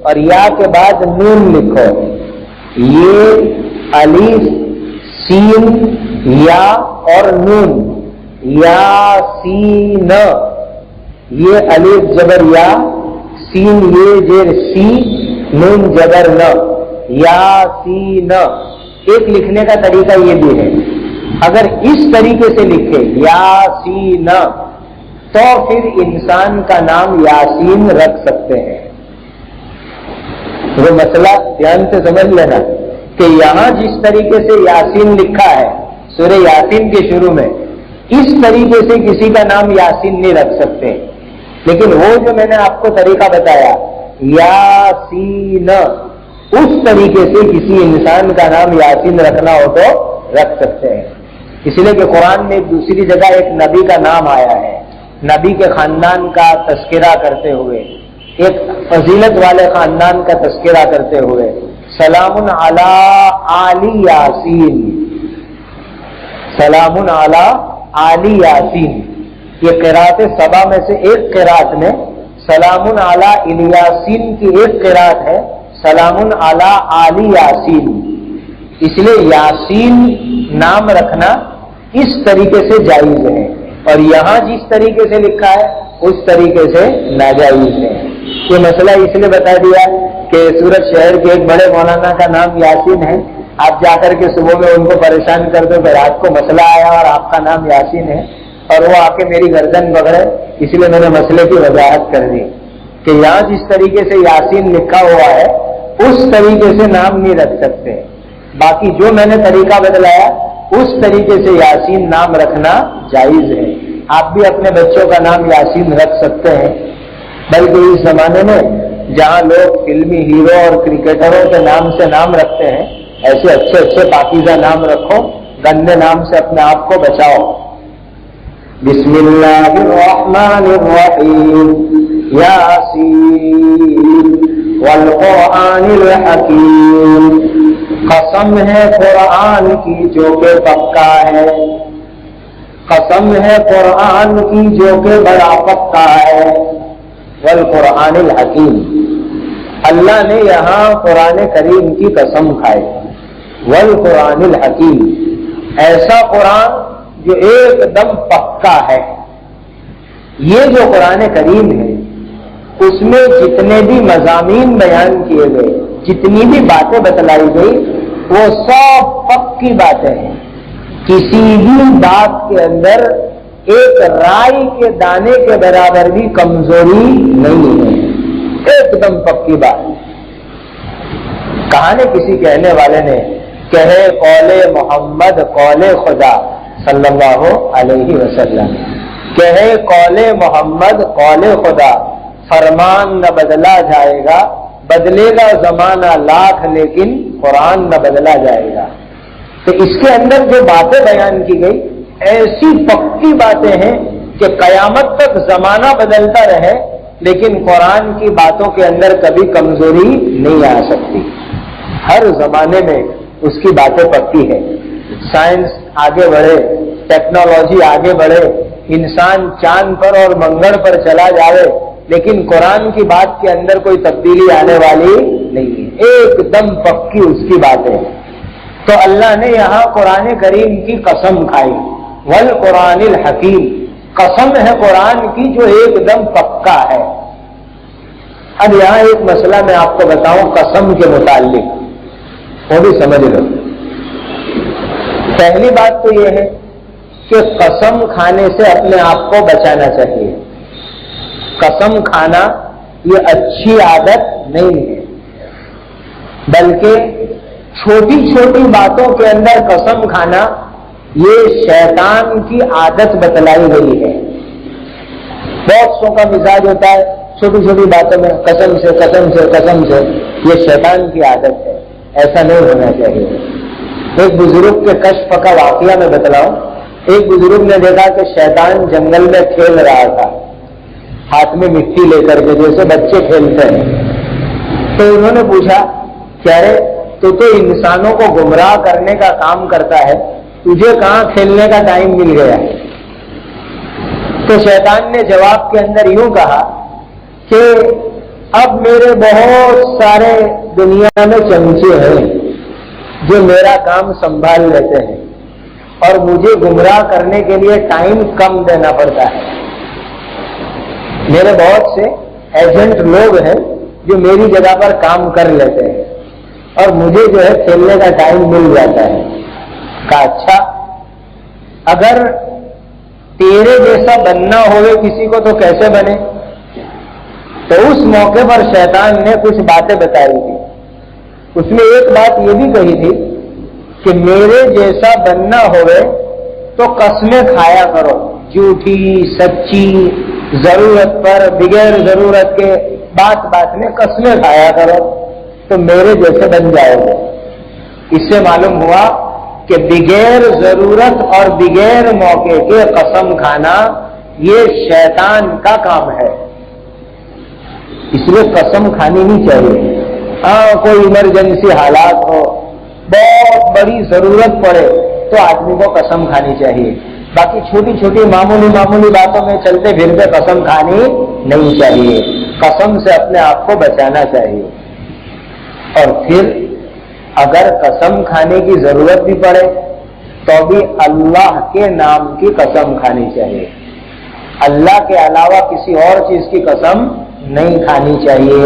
اور یا کے بعد نون لکھو۔ یہ الف سین یا اور نون، یا سین، یہ الف جبر یا، سین یہ زیر سی، نون جبر ن، یا سین۔ ایک لکھنے کا طریقہ یہ بھی ہے، اگر اس طریقے سے لکھے یاسین تو پھر انسان کا نام یاسین رکھ سکتے ہیں۔ وہ مسئلہ دھیان سے سمجھ لینا کہ یہاں جس طریقے سے یاسین لکھا ہے سورہ یاسین کے شروع میں، اس طریقے سے کسی کا نام یاسین نہیں رکھ سکتے، لیکن وہ جو میں نے آپ کو طریقہ بتایا یاسین، اس طریقے سے کسی انسان کا نام یاسین رکھنا ہو تو رکھ سکتے ہیں۔ اس لیے کہ قرآن میں ایک دوسری جگہ ایک نبی کا نام آیا ہے، نبی کے خاندان کا تذکرہ کرتے ہوئے، ایک فضیلت والے خاندان کا تذکرہ کرتے ہوئے، سلام علی آل یاسین، سلام علی آل یاسین۔ یہ قرات سبا میں سے ایک قرات میں سلام علی الیاسین کی ایک قرات ہے سلام علی آل یاسین۔ اس لیے یاسین نام رکھنا اس طریقے سے جائز ہے، اور یہاں جس طریقے سے لکھا ہے اس طریقے سے ناجائز ہے۔ یہ مسئلہ اس لیے بتا دیا کہ سورت شہر کے ایک بڑے مولانا کا نام یاسین ہے، آپ جا کر کے صبح میں ان کو پریشان کر دو کہ رات کو مسئلہ آیا اور آپ کا نام یاسین ہے اور وہ آ کے میری گردن پکڑے، اس لیے میں نے مسئلے کی وضاحت کر دی کہ یہاں جس طریقے سے یاسین لکھا ہوا ہے اس طریقے سے نام نہیں رکھ سکتے، باقی جو میں نے طریقہ بدلایا اس طریقے سے یاسین نام رکھنا جائز ہے۔ آپ بھی اپنے بچوں کا نام یاسین رکھ سکتے ہیں، بلکہ اس زمانے میں جہاں لوگ فلمی ہیرو اور کرکٹروں کے نام سے نام رکھتے ہیں، ایسے اچھے اچھے پاکیزہ نام رکھو، گندے نام سے اپنے آپ کو بچاؤ۔ بسم اللہ الرحمن الرحیم، یاسین والقرآن الحکیم، قسم ہے قرآن کی جو کہ پکا ہے، قسم ہے قرآن کی جو کہ بڑا پکا ہے، والقرآن الحکیم، اللہ نے یہاں قرآن کریم کی قسم کھائی، والقرآن الحکیم، ایسا قرآن جو ایک دم پکا ہے۔ یہ جو قرآن کریم ہے اس میں جتنے بھی مضامین بیان کیے گئے، جتنی بھی باتیں بتلائی گئی، وہ سب پکی باتیں ہیں، کسی بھی بات کے اندر ایک رائی کے دانے کے برابر بھی کمزوری نہیں ہے، ایک دم پکی بات۔ کہا نے کسی کہنے والے نے کہے قول محمد قول خدا صلی اللہ علیہ وسلم، کہے قول محمد قول خدا، فرمان نہ بدلا جائے گا، بدلے گا زمانہ لاکھ لیکن قرآن نہ بدلا جائے گا۔ تو اس کے اندر جو باتیں بیان کی گئی ایسی پکی باتیں ہیں کہ قیامت تک زمانہ بدلتا رہے لیکن قرآن کی باتوں کے اندر کبھی کمزوری نہیں آ سکتی، ہر زمانے میں اس کی باتیں پکی ہے۔ سائنس آگے بڑھے، ٹیکنالوجی آگے بڑھے، انسان چاند پر اور منگل پر چلا جائے، لیکن قرآن کی بات کے اندر کوئی تبدیلی آنے والی نہیں ہے، ایک دم پکی اس کی باتیں۔ تو اللہ نے یہاں قرآن کریم کی قسم کھائی، والقرآن الحکیم، قسم ہے قرآن کی جو ایک دم پکا ہے۔ اب یہاں ایک مسئلہ میں آپ کو بتاؤں قسم کے متعلق، وہ بھی سمجھ لو۔ پہلی بات تو یہ ہے کہ قسم کھانے سے اپنے آپ کو بچانا چاہیے۔ قسم کھانا یہ اچھی عادت نہیں ہے، بلکہ چھوٹی چھوٹی باتوں کے اندر قسم کھانا یہ شیطان کی عادت بتلائی گئی ہے۔ بہت سو کا مزاج ہوتا ہے چھوٹی چھوٹی باتوں میں قسم سے قسم سے قسم سے، یہ شیطان کی عادت ہے، ایسا نہیں ہونا چاہیے۔ ایک بزرگ کے کشف کا واقعہ میں بتلاؤں۔ ایک بزرگ نے دیکھا کہ شیطان جنگل میں کھیل رہا تھا، ہاتھ میں مٹی لے کر کے جیسے بچے کھیلتے ہیں۔ تو انہوں نے پوچھا کہ ارے تو انسانوں کو گمراہ کرنے کا کام کرتا ہے، تجھے کہاں کھیلنے کا ٹائم مل گیا ہے؟ تو شیطان نے جواب کے اندر یوں کہا کہ اب میرے بہت سارے دنیا میں چمچے ہیں جو میرا کام سنبھال لیتے ہیں اور مجھے گمراہ کرنے کے لیے ٹائم کم دینا پڑتا ہے۔ میرے بہت سے ایجنٹ لوگ ہیں جو میری جگہ پر کام کر لیتے ہیں اور مجھے جو ہے کھیلنے کا ٹائم مل جاتا ہے۔ کہا اچھا، اگر تیرے جیسا بننا ہوئے کسی کو تو کیسے بنے؟ تو اس موقع پر شیطان نے کچھ باتیں بتائی تھی۔ اس میں ایک بات یہ بھی کہی تھی کہ میرے جیسا بننا ہوئے تو قسمیں کھایا کرو، جھوٹی سچی، ضرورت پر بغیر ضرورت کے بات بات میں قسمیں کھایا کرو تو میرے جیسے بن جاؤ گے۔ اس سے معلوم ہوا کہ بغیر ضرورت اور بغیر موقع کے قسم کھانا یہ شیطان کا کام ہے، اس لیے قسم کھانی نہیں چاہیے۔ ہاں کوئی ایمرجنسی حالات ہو، بہت بڑی ضرورت پڑے تو آدمی کو قسم کھانی چاہیے، باقی چھوٹی چھوٹی معمولی باتوں میں چلتے پھرتے قسم کھانی نہیں چاہیے۔ قسم سے اپنے آپ کو بچانا چاہیے۔ اور پھر اگر قسم کھانے کی ضرورت بھی پڑے تو بھی اللہ کے نام کی قسم کھانی چاہیے، اللہ کے علاوہ کسی اور چیز کی قسم نہیں کھانی چاہیے۔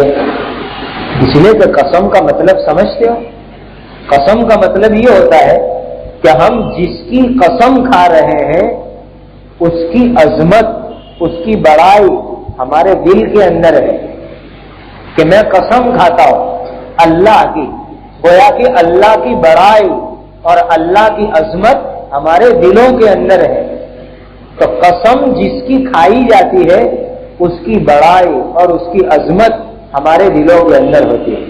اس لیے کہ قسم کا مطلب سمجھتے ہو؟ قسم کا مطلب یہ ہوتا ہے کہ ہم جس کی قسم کھا رہے ہیں اس کی عظمت، اس کی بڑائی ہمارے دل کے اندر ہے کہ میں قسم کھاتا ہوں اللہ کی، گویا کہ اللہ کی بڑائی اور اللہ کی عظمت ہمارے دلوں کے اندر ہے۔ تو قسم جس کی کھائی جاتی ہے اس کی بڑائی اور اس کی عظمت ہمارے دلوں کے اندر ہوتی ہے۔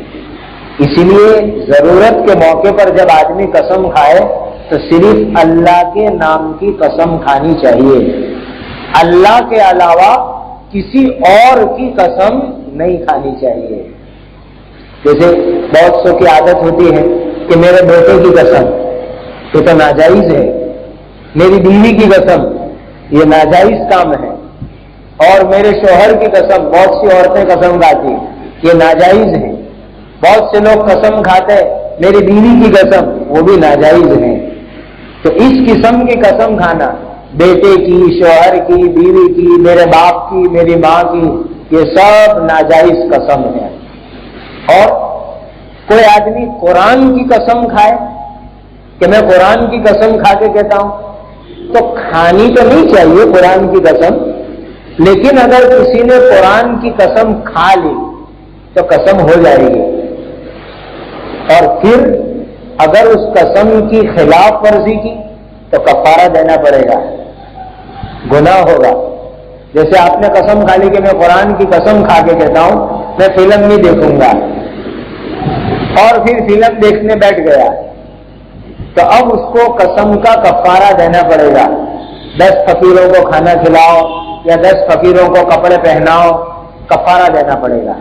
اسی لیے ضرورت کے موقع پر جب آدمی قسم کھائے تو صرف اللہ کے نام کی قسم کھانی چاہیے، اللہ کے علاوہ کسی اور کی قسم نہیں کھانی چاہیے۔ جیسے بہت سو کی عادت ہوتی ہے کہ میرے بیٹے کی قسم، یہ تو ناجائز ہے، میری بیوی کی قسم، یہ ناجائز کام ہے، اور میرے شوہر کی قسم، بہت سی عورتیں قسم کھاتی، یہ ناجائز ہے۔ بہت سے لوگ قسم کھاتے میری بیوی کی قسم، وہ بھی ناجائز ہے۔ تو اس قسم کی قسم کھانا، بیٹے کی، شوہر کی، بیوی کی، میرے باپ کی، میری ماں کی، یہ سب ناجائز قسم ہے۔ اور کوئی آدمی قرآن کی قسم کھائے کہ میں قرآن کی قسم کھا کے کہتا ہوں، تو کھانی تو نہیں چاہیے قرآن کی قسم، لیکن اگر کسی نے قرآن کی قسم کھا لی تو قسم ہو جائے گی، اور پھر اگر اس قسم کی خلاف ورزی کی تو کفارہ دینا پڑے گا، گناہ ہوگا۔ جیسے آپ نے قسم کھا لی کہ میں قرآن کی قسم کھا کے کہتا ہوں میں فلم نہیں دیکھوں گا، اور پھر فلم دیکھنے بیٹھ گیا، تو اب اس کو قسم کا کفارہ دینا پڑے گا۔ 10 فقیروں کو کھانا کھلاؤ یا 10 فقیروں کو کپڑے پہناؤ، کفارہ دینا پڑے گا۔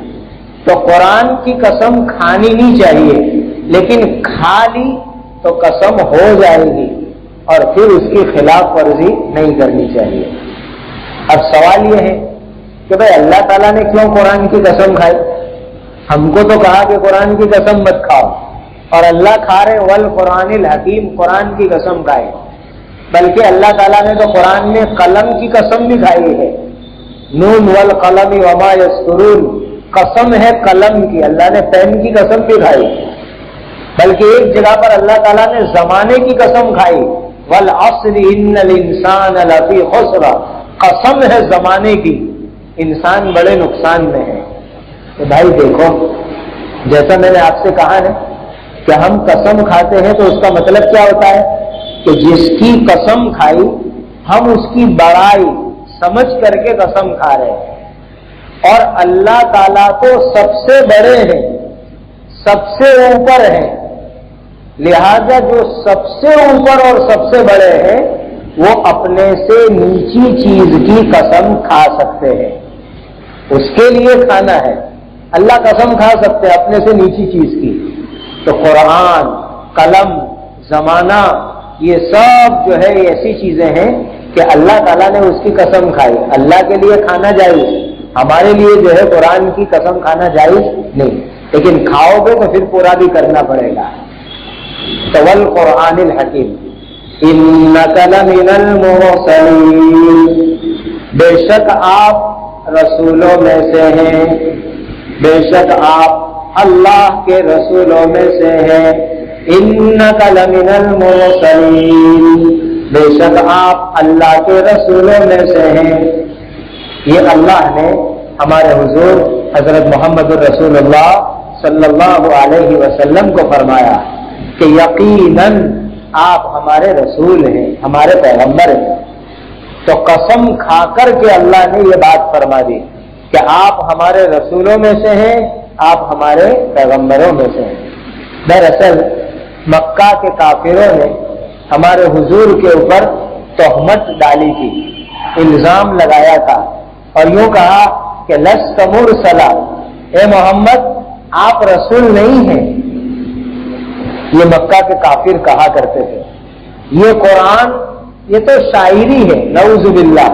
تو قرآن کی قسم کھانی نہیں چاہیے، لیکن کھا لی تو قسم ہو جائے گی، اور پھر اس کی خلاف ورزی نہیں کرنی چاہیے۔ اب سوال یہ ہے کہ بھائی اللہ تعالیٰ نے کیوں قرآن کی قسم کھائی؟ ہم کو تو کہا کہ قرآن کی قسم مت کھاؤ، اور اللہ کھا رہے والقرآن الحکیم، قرآن کی قسم کھائے۔ بلکہ اللہ تعالیٰ نے تو قرآن میں قلم کی قسم بھی کھائی ہے، نون والقلم وما یسطرون، قسم ہے قلم کی، اللہ نے پین کی قسم بھی کھائی۔ بلکہ ایک جگہ پر اللہ تعالیٰ نے زمانے کی قسم کھائی، والعصر ان الانسان لفی خسر، قسم ہے زمانے کی، انسان بڑے نقصان میں ہے۔ تو بھائی دیکھو، جیسا میں نے آپ سے کہا ہے کہ ہم قسم کھاتے ہیں تو اس کا مطلب کیا ہوتا ہے کہ جس کی قسم کھائی ہم اس کی بڑائی سمجھ کر کے قسم کھا رہے ہیں، اور اللہ تعالیٰ تو سب سے بڑے ہیں، سب سے اوپر ہیں، لہذا جو سب سے اوپر اور سب سے بڑے ہیں وہ اپنے سے نیچی چیز کی قسم کھا سکتے ہیں، اس کے لیے کھانا ہے۔ اللہ قسم کھا سکتے ہیں اپنے سے نیچی چیز کی، تو قرآن، قلم، زمانہ، یہ سب جو ہے ایسی چیزیں ہیں کہ اللہ تعالیٰ نے اس کی قسم کھائی۔ اللہ کے لیے کھانا جائز، ہمارے لیے جو ہے قرآن کی قسم کھانا جائز نہیں، لیکن کھاؤ گے تو پھر پورا بھی کرنا پڑے گا۔ تو والقرآن الحکیم انک لمن المرسلین، بے شک آپ رسولوں میں سے ہیں، بے شک آپ اللہ کے رسولوں میں سے ہیں، انک لمن المرسلین، بے شک آپ اللہ کے رسولوں میں سے ہیں۔ یہ اللہ نے ہمارے حضور حضرت محمد الرسول اللہ صلی اللہ علیہ وسلم کو فرمایا کہ یقیناً آپ ہمارے رسول ہیں، ہمارے پیغمبر ہیں۔ تو قسم کھا کر کے اللہ نے یہ بات فرما دی کہ آپ ہمارے رسولوں میں سے ہیں، آپ ہمارے پیغمبروں میں سے ہیں۔ دراصل مکہ کے کافروں نے ہمارے حضور کے اوپر تہمت ڈالی تھی، الزام لگایا تھا، اور یوں کہا کہ لست مرسلا، اے محمد آپ رسول نہیں ہیں۔ یہ مکہ کے کافر کہا کرتے تھے۔ یہ قرآن یہ تو شاعری ہے، نعوذ باللہ،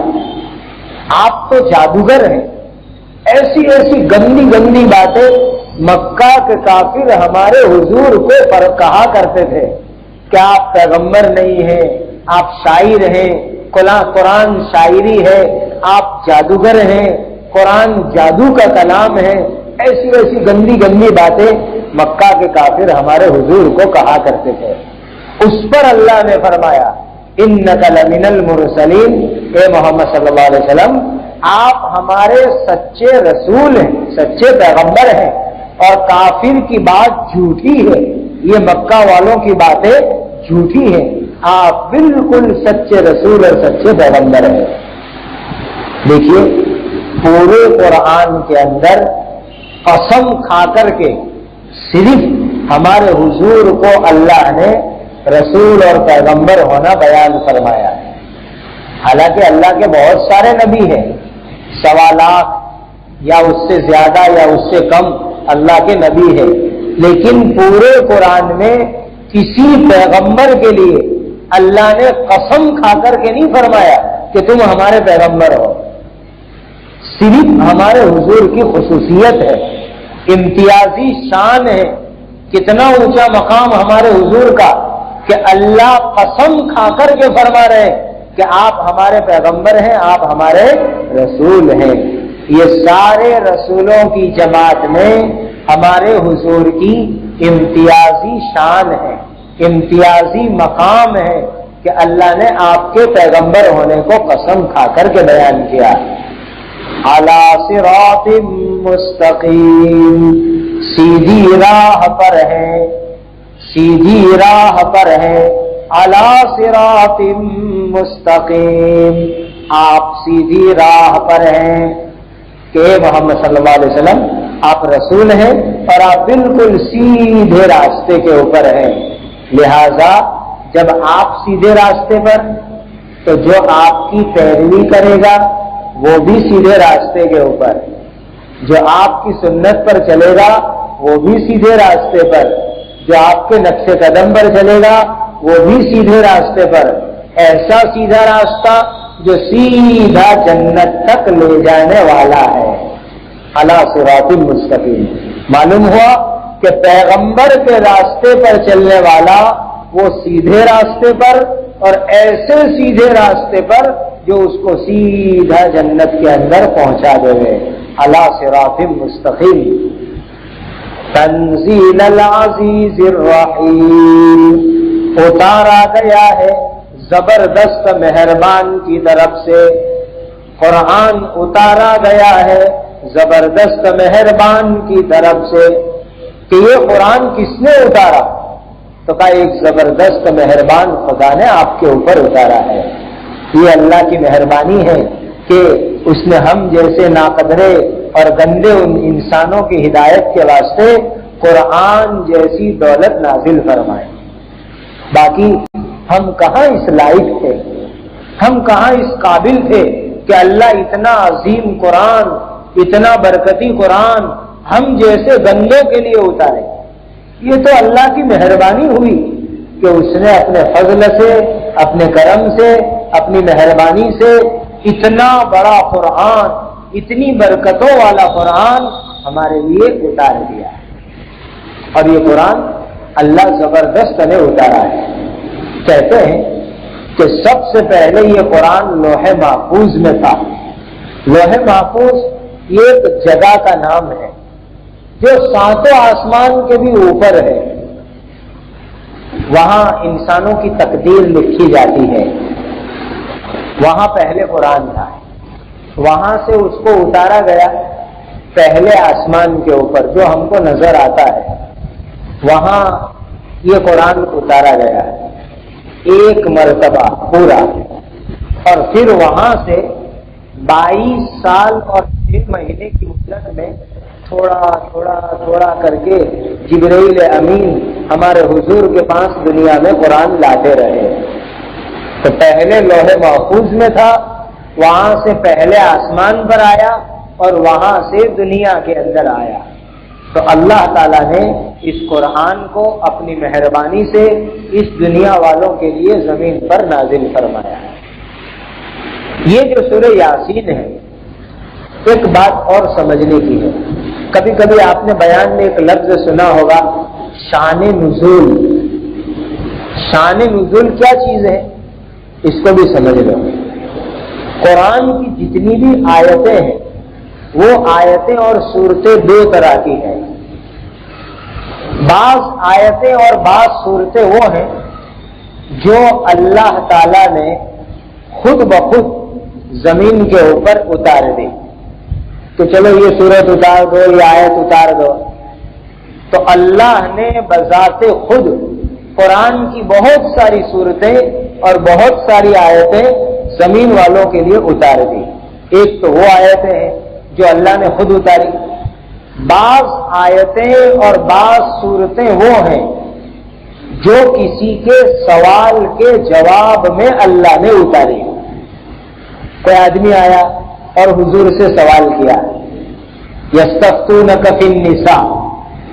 آپ تو جادوگر ہیں۔ ایسی ایسی گندی گندی باتیں مکہ کے کافر ہمارے حضور کو کہا کرتے تھے کہ آپ پیغمبر نہیں ہیں، آپ شاعر ہیں، قرآن شاعری ہے، آپ جادوگر ہیں، قرآن جادو کا کلام ہے۔ ایسی ایسی گندی گندی باتیں مکہ کے کافر ہمارے حضور کو کہا کرتے تھے. اس پر اللہ نے فرمایا انک لمن المرسلین، اے محمد صلی اللہ علیہ وسلم آپ ہمارے سچے رسول ہیں، سچے پیغمبر ہیں، اور کافر کی بات جھوٹی ہے، یہ مکہ والوں کی باتیں جھوٹی ہیں، آپ بالکل سچے رسول اور سچے پیغمبر ہیں. دیکھیے پورے قرآن کے اندر قسم کھا کر کے صرف ہمارے حضور کو اللہ نے رسول اور پیغمبر ہونا بیان فرمایا ہے. حالانکہ اللہ کے بہت سارے نبی ہیں، 1.25 لاکھ یا اس سے زیادہ یا اس سے کم اللہ کے نبی ہیں، لیکن پورے قرآن میں کسی پیغمبر کے لیے اللہ نے قسم کھا کر کے نہیں فرمایا کہ تم ہمارے پیغمبر ہو. صرف ہمارے حضور کی خصوصیت ہے، امتیازی شان ہے، کتنا اونچا مقام ہمارے حضور کا کہ اللہ قسم کھا کر کے فرما رہے ہیں کہ آپ ہمارے پیغمبر ہیں، آپ ہمارے رسول ہیں. یہ سارے رسولوں کی جماعت میں ہمارے حضور کی امتیازی شان ہے، امتیازی مقام ہے کہ اللہ نے آپ کے پیغمبر ہونے کو قسم کھا کر کے بیان کیا. علی صراط مستقیم، سیدھی راہ پر ہے، سیدھی راہ پر ہے. علی صراط مستقیم، آپ سیدھی راہ پر ہیں کہ محمد صلی اللہ علیہ وسلم آپ رسول ہیں اور آپ بالکل سیدھے راستے کے اوپر ہیں. لہذا جب آپ سیدھے راستے پر، تو جو آپ کی پیروی کرے گا وہ بھی سیدھے راستے کے اوپر، جو آپ کی سنت پر چلے گا وہ بھی سیدھے راستے پر، جو آپ کے نقش قدم پر چلے گا وہ بھی سیدھے راستے پر. ایسا سیدھا راستہ جو سیدھا جنت تک لے جانے والا ہے. علی صراط مستقیم، معلوم ہوا کہ پیغمبر کے راستے پر چلنے والا وہ سیدھے راستے پر، اور ایسے سیدھے راستے پر جو اس کو سیدھا جنت کے اندر پہنچا دے گے. علی صراط مستقیم. تنزیل العزیز الرحیم، اتارا گیا ہے زبردست مہربان کی طرف سے. قرآن اتارا گیا ہے زبردست مہربان کی طرف سے. کہ یہ قرآن کس نے اتارا؟ تو کہا ایک زبردست مہربان خدا نے آپ کے اوپر اتارا ہے. یہ اللہ کی مہربانی ہے کہ اس نے ہم جیسے ناقدرے اور گندے ان انسانوں کی ہدایت کے واسطے قرآن جیسی دولت نازل فرمائے. باقی ہم کہاں اس لائق تھے، ہم کہاں اس قابل تھے کہ اللہ اتنا عظیم قرآن، اتنا برکتی قرآن ہم جیسے بندوں کے لیے اتارے. یہ تو اللہ کی مہربانی ہوئی کہ اس نے اپنے فضل سے، اپنے کرم سے، اپنی مہربانی سے اتنا بڑا قرآن، اتنی برکتوں والا قرآن ہمارے لیے اتار دیا ہے. اور یہ قرآن اللہ زبردست نے اتارا ہے. کہتے ہیں کہ سب سے پہلے یہ قرآن لوح محفوظ میں تھا. لوح محفوظ یہ ایک جگہ کا نام ہے جو 7 آسمان کے بھی اوپر ہے. وہاں انسانوں کی تقدیر لکھی جاتی ہے. وہاں پہلے قرآن تھا، وہاں سے اس کو اتارا گیا پہلے آسمان کے اوپر جو ہم کو نظر آتا ہے. وہاں یہ قرآن اتارا گیا ایک مرتبہ پورا، اور پھر وہاں سے 22 سال اور 6 مہینے کی مدت میں تھوڑا تھوڑا تھوڑا کر کے جبرائیل امین ہمارے حضور کے پاس دنیا میں قرآن لاتے رہے. تو پہلے لوح محفوظ میں تھا، وہاں سے پہلے آسمان پر آیا اور وہاں سے دنیا کے اندر آیا. تو اللہ تعالیٰ نے اس قرآن کو اپنی مہربانی سے اس دنیا والوں کے لیے زمین پر نازل فرمایا. یہ جو سورہ یاسین ہے، ایک بات اور سمجھنے کی ہے. کبھی کبھی آپ نے بیان میں ایک لفظ سنا ہوگا، شان نزول. شان نزول کیا چیز ہے اس کو بھی سمجھ لو. قرآن کی جتنی بھی آیتیں ہیں وہ آیتیں اور صورتیں 2 طرح کی ہیں. بعض آیتیں اور بعض صورتیں وہ ہیں جو اللہ تعالی نے خود بخود زمین کے اوپر اتار دی کہ چلو یہ صورت اتار دو، یہ آیت اتار دو، تو اللہ نے بذات خود قرآن کی بہت ساری صورتیں اور بہت ساری آیتیں زمین والوں کے لیے اتار دی۔ ایک تو وہ آیتیں ہیں جو اللہ نے خود اتاری، بعض آیتیں اور بعض صورتیں وہ ہیں جو کسی کے سوال کے جواب میں اللہ نے اتاری۔ کوئی آدمی آیا اور حضور سے سوال کیا، یستفتونک فی النساء،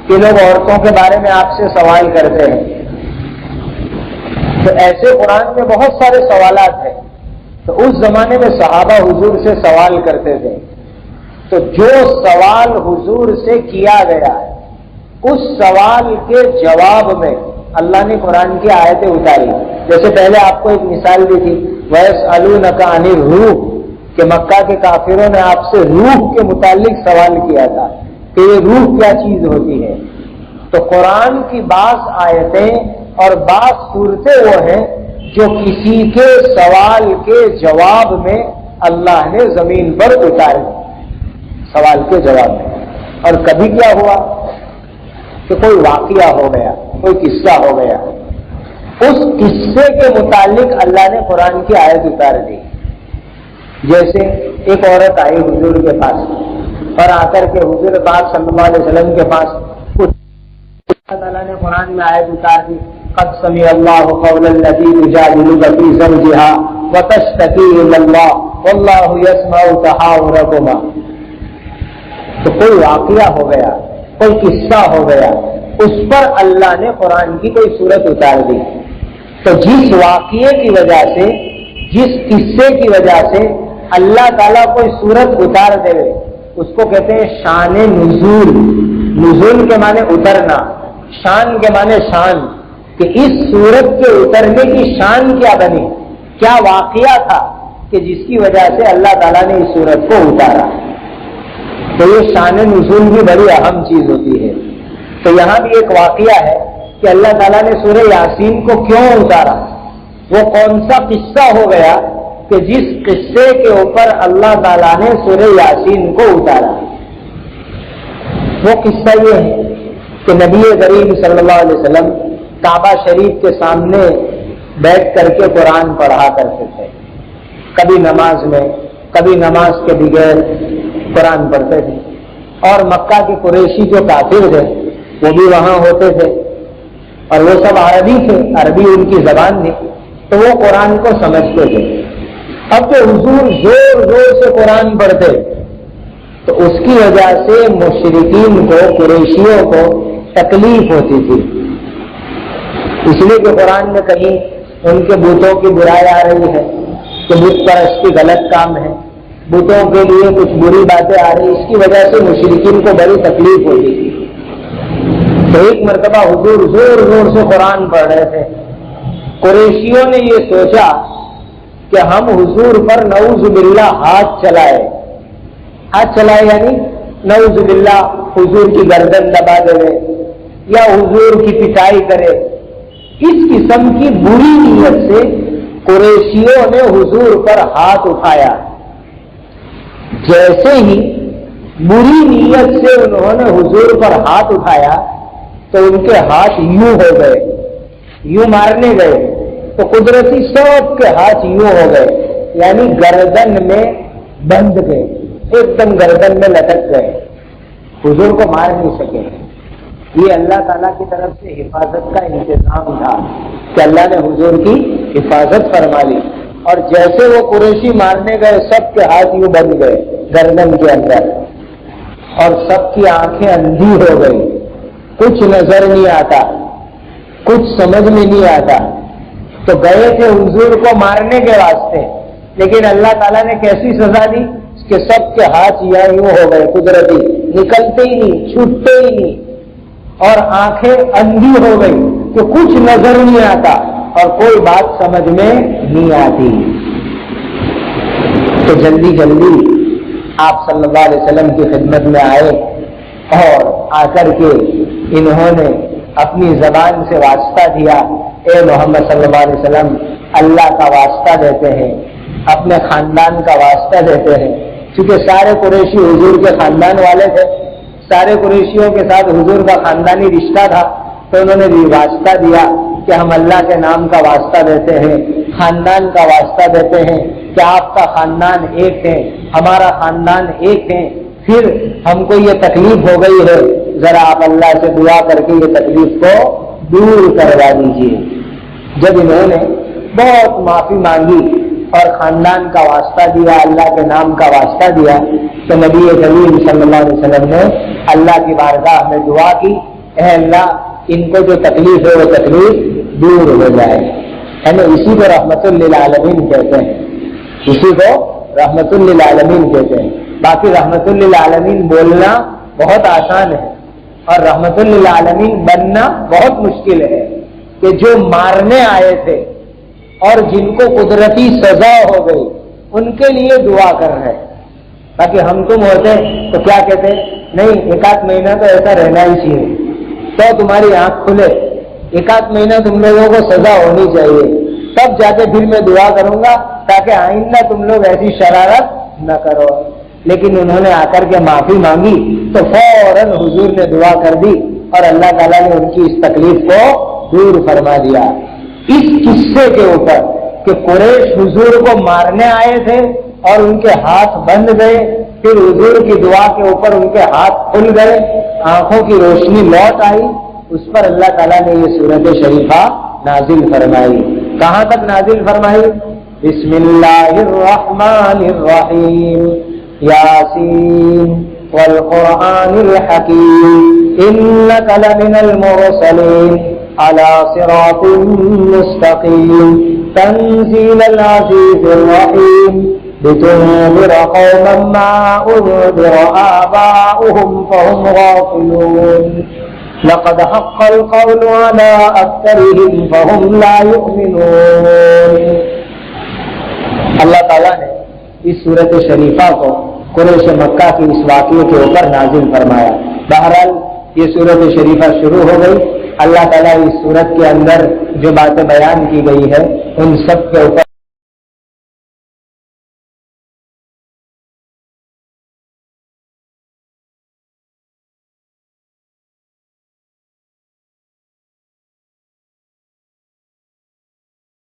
کہ لوگ عورتوں کے بارے میں آپ سے سوال کرتے ہیں، تو ایسے قرآن میں بہت سارے سوالات ہیں۔ تو اس زمانے میں صحابہ حضور سے سوال کرتے تھے، تو جو سوال حضور سے کیا گیا ہے اس سوال کے جواب میں اللہ نے قرآن کی آیتیں اتاری۔ جیسے پہلے آپ کو ایک مثال دی تھی، وَيَسْأَلُونَكَ عَنِ الرُّوحِ، کہ مکہ کے کافروں نے آپ سے روح کے متعلق سوال کیا تھا کہ یہ روح کیا چیز ہوتی ہے۔ تو قرآن کی بعض آیتیں اور بعض صورتیں وہ ہیں جو کسی کے سوال کے جواب میں اللہ نے زمین پر اتارے، سوال کے جواب میں۔ اور کبھی کیا ہوا کہ کوئی واقعہ ہو گیا، کوئی قصہ ہو گیا، اس قصے کے متعلق اللہ نے قرآن کی آیت اتار دی۔ جیسے ایک عورت آئی حضور کے پاس اور آ کر کے حضور پاک صلی اللہ علیہ وسلم کے پاس اللہ تعالیٰ نے قرآن میں آیت اتار دی، قد سمع اللہ قول التي تجادلك في زوجها وتشتكي الى الله والله يسمع تحاوركما۔ تو کوئی واقعہ ہو گیا، کوئی قصہ ہو گیا، اس پر اللہ نے قرآن کی کوئی صورت اتار دی۔ تو جس واقعے کی وجہ سے، جس قصے کی وجہ سے اللہ تعالیٰ کوئی صورت اتار دے اس کو کہتے ہیں شان نزول۔ نزول کے معنی اترنا، شان کے معنی شان، کہ اس صورت کے اترنے کی شان کیا بنی، کیا واقعہ تھا کہ جس کی وجہ سے اللہ تعالیٰ نے اس صورت کو اتارا۔ تو یہ شان نزول بھی بڑی اہم چیز ہوتی ہے۔ تو یہاں بھی ایک واقعہ ہے کہ اللہ تعالیٰ نے سورہ یاسین کو کیوں اتارا، وہ کون سا قصہ ہو گیا کہ جس قصے کے اوپر اللہ تعالیٰ نے سورہ یاسین کو اتارا۔ وہ قصہ یہ ہے کہ نبی کریم صلی اللہ علیہ وسلم کعبہ شریف کے سامنے بیٹھ کر کے قرآن پڑھا کرتے تھے، کبھی نماز میں، کبھی نماز کے بغیر قرآن پڑھتے تھے۔ اور مکہ کے قریشی جو کافر تھے وہ بھی وہاں ہوتے تھے، اور وہ سب عربی تھے، عربی ان کی زبان تھی، تو وہ قرآن کو سمجھتے تھے۔ اب تو حضور زور زور سے قرآن پڑھتے تو اس کی وجہ سے مشرکین کو، قریشیوں کو تکلیف ہوتی تھی، اس لیے کہ قرآن میں کہیں ان کے بتوں کی برائی آ رہی ہے کہ بت پرستی غلط کام ہے، بتوں کے لیے کچھ بری باتیں آ رہی، اس کی وجہ سے مشرکین کو بڑی تکلیف ہوتی تھی۔ تو ایک مرتبہ حضور زور زور سے قرآن پڑھ رہے تھے، قریشیوں نے یہ سوچا کہ ہم حضور پر نعوذ باللہ ہاتھ چلائے یعنی نعوذ باللہ حضور کی گردن دبا دے یا حضور کی پٹائی کرے۔ اس قسم کی بری نیت سے قریشیوں نے حضور پر ہاتھ اٹھایا۔ جیسے ہی بری نیت سے انہوں نے حضور پر ہاتھ اٹھایا تو ان کے ہاتھ یوں ہو گئے، یوں مارنے گئے تو قدرتی سب کے ہاتھ یوں ہو گئے، یعنی گردن میں بندھ گئے، ایک دم گردن میں لٹک گئے، حضور کو مار نہیں سکے۔ یہ اللہ تعالیٰ کی طرف سے حفاظت کا انتظام تھا کہ اللہ نے حضور کی حفاظت فرما لی، اور جیسے وہ قریشی مارنے گئے سب کے ہاتھ یوں بند گئے گردن کے اندر، اور سب کی آنکھیں اندھی ہو گئی، کچھ نظر نہیں آتا، کچھ سمجھ میں نہیں آتا۔ تو گئے تھے حضور کو مارنے کے واسطے، لیکن اللہ تعالیٰ نے کیسی سزا دی کہ سب کے ہاتھ یوں ہو گئے، قدرتی نکلتے ہی نہیں، چھوٹتے ہی نہیں، اور آنکھیں اندھی ہو گئی کہ کچھ نظر نہیں آتا اور کوئی بات سمجھ میں نہیں آتی۔ تو جلدی جلدی آپ صلی اللہ علیہ وسلم کی خدمت میں آئے اور آ کر کے انہوں نے اپنی زبان سے واسطہ دیا، اے محمد صلی اللہ علیہ وسلم اللہ کا واسطہ دیتے ہیں، اپنے خاندان کا واسطہ دیتے ہیں، کیونکہ سارے قریشی حضور کے خاندان والے تھے، سارے قریشیوں کے ساتھ حضور کا خاندانی رشتہ تھا، تو انہوں نے بھی واسطہ دیا کہ ہم اللہ کے نام کا واسطہ دیتے ہیں، خاندان کا واسطہ دیتے ہیں کہ آپ کا خاندان ایک ہے، ہمارا خاندان ایک ہے، پھر ہم کو یہ تکلیف ہو گئی ہے، ذرا آپ اللہ سے دعا کر کے یہ تکلیف کو دور کروا دیجیے۔ جب انہوں نے بہت معافی مانگی اور خاندان کا واسطہ دیا، اللہ کے نام کا واسطہ دیا، تو نبی کریم صلی اللہ علیہ وسلم نے اللہ کی بارگاہ میں دعا کی، اے اللہ ان کو جو تکلیف ہے وہ تکلیف دور ہو جائے، یعنی اسی کو رحمت للعالمین کہتے ہیں، اسی کو رحمت للعالمین کہتے ہیں۔ باقی رحمت للعالمین بولنا بہت آسان ہے اور رحمت للعالمین بننا بہت مشکل ہے، کہ جو مارنے آئے تھے اور جن کو قدرتی سزا ہو گئی ان کے لیے دعا کر رہے ہیں۔ باقی ہم تم ہوتے تو کیا کہتے، نہیں ایک آدھ مہینہ تو ایسا رہنا ہی چاہیے، تو تمہاری آنکھ کھلے، ایک آدھ مہینہ تم لوگوں کو سزا ہونی چاہیے، تب جا کے پھر میں دعا کروں گا تاکہ آئندہ تم لوگ ایسی شرارت نہ کرو۔ لیکن انہوں نے آ کر کے معافی مانگی تو فوراً حضور نے دعا کر دی اور اللہ تعالیٰ نے ان کی اس تکلیف کو دور فرما دیا۔ اس قصے کے اوپر کہ قریش حضور کو مارنے آئے تھے اور ان کے ہاتھ بند گئے، پھر حضور کی دعا کے اوپر ان کے ہاتھ کھل گئے، آنکھوں کی روشنی لوٹ آئی، اس پر اللہ تعالیٰ نے یہ سورت شریفہ نازل فرمائی۔ کہاں تک نازل فرمائی؟ بسم اللہ الرحمن الرحیم، یاسین والقرآن الحکیم انک لمن المرسلین علی صراط مستقیم تنزیل العزیز الرحیم لتنذر قوما ما انذر آباؤهم فهم غافلون لقد حق القول على أكثرهم فهم لا يؤمنون۔ اللہ تعالیٰ نے اس صورت شریفہ کو قریش مکہ کے اس واقعے کے اوپر نازل فرمایا۔ بہرحال یہ صورت شریفہ شروع ہو گئی، اللہ تعالیٰ اس صورت کے اندر جو باتیں بیان کی گئی ہے ان سب کے اوپر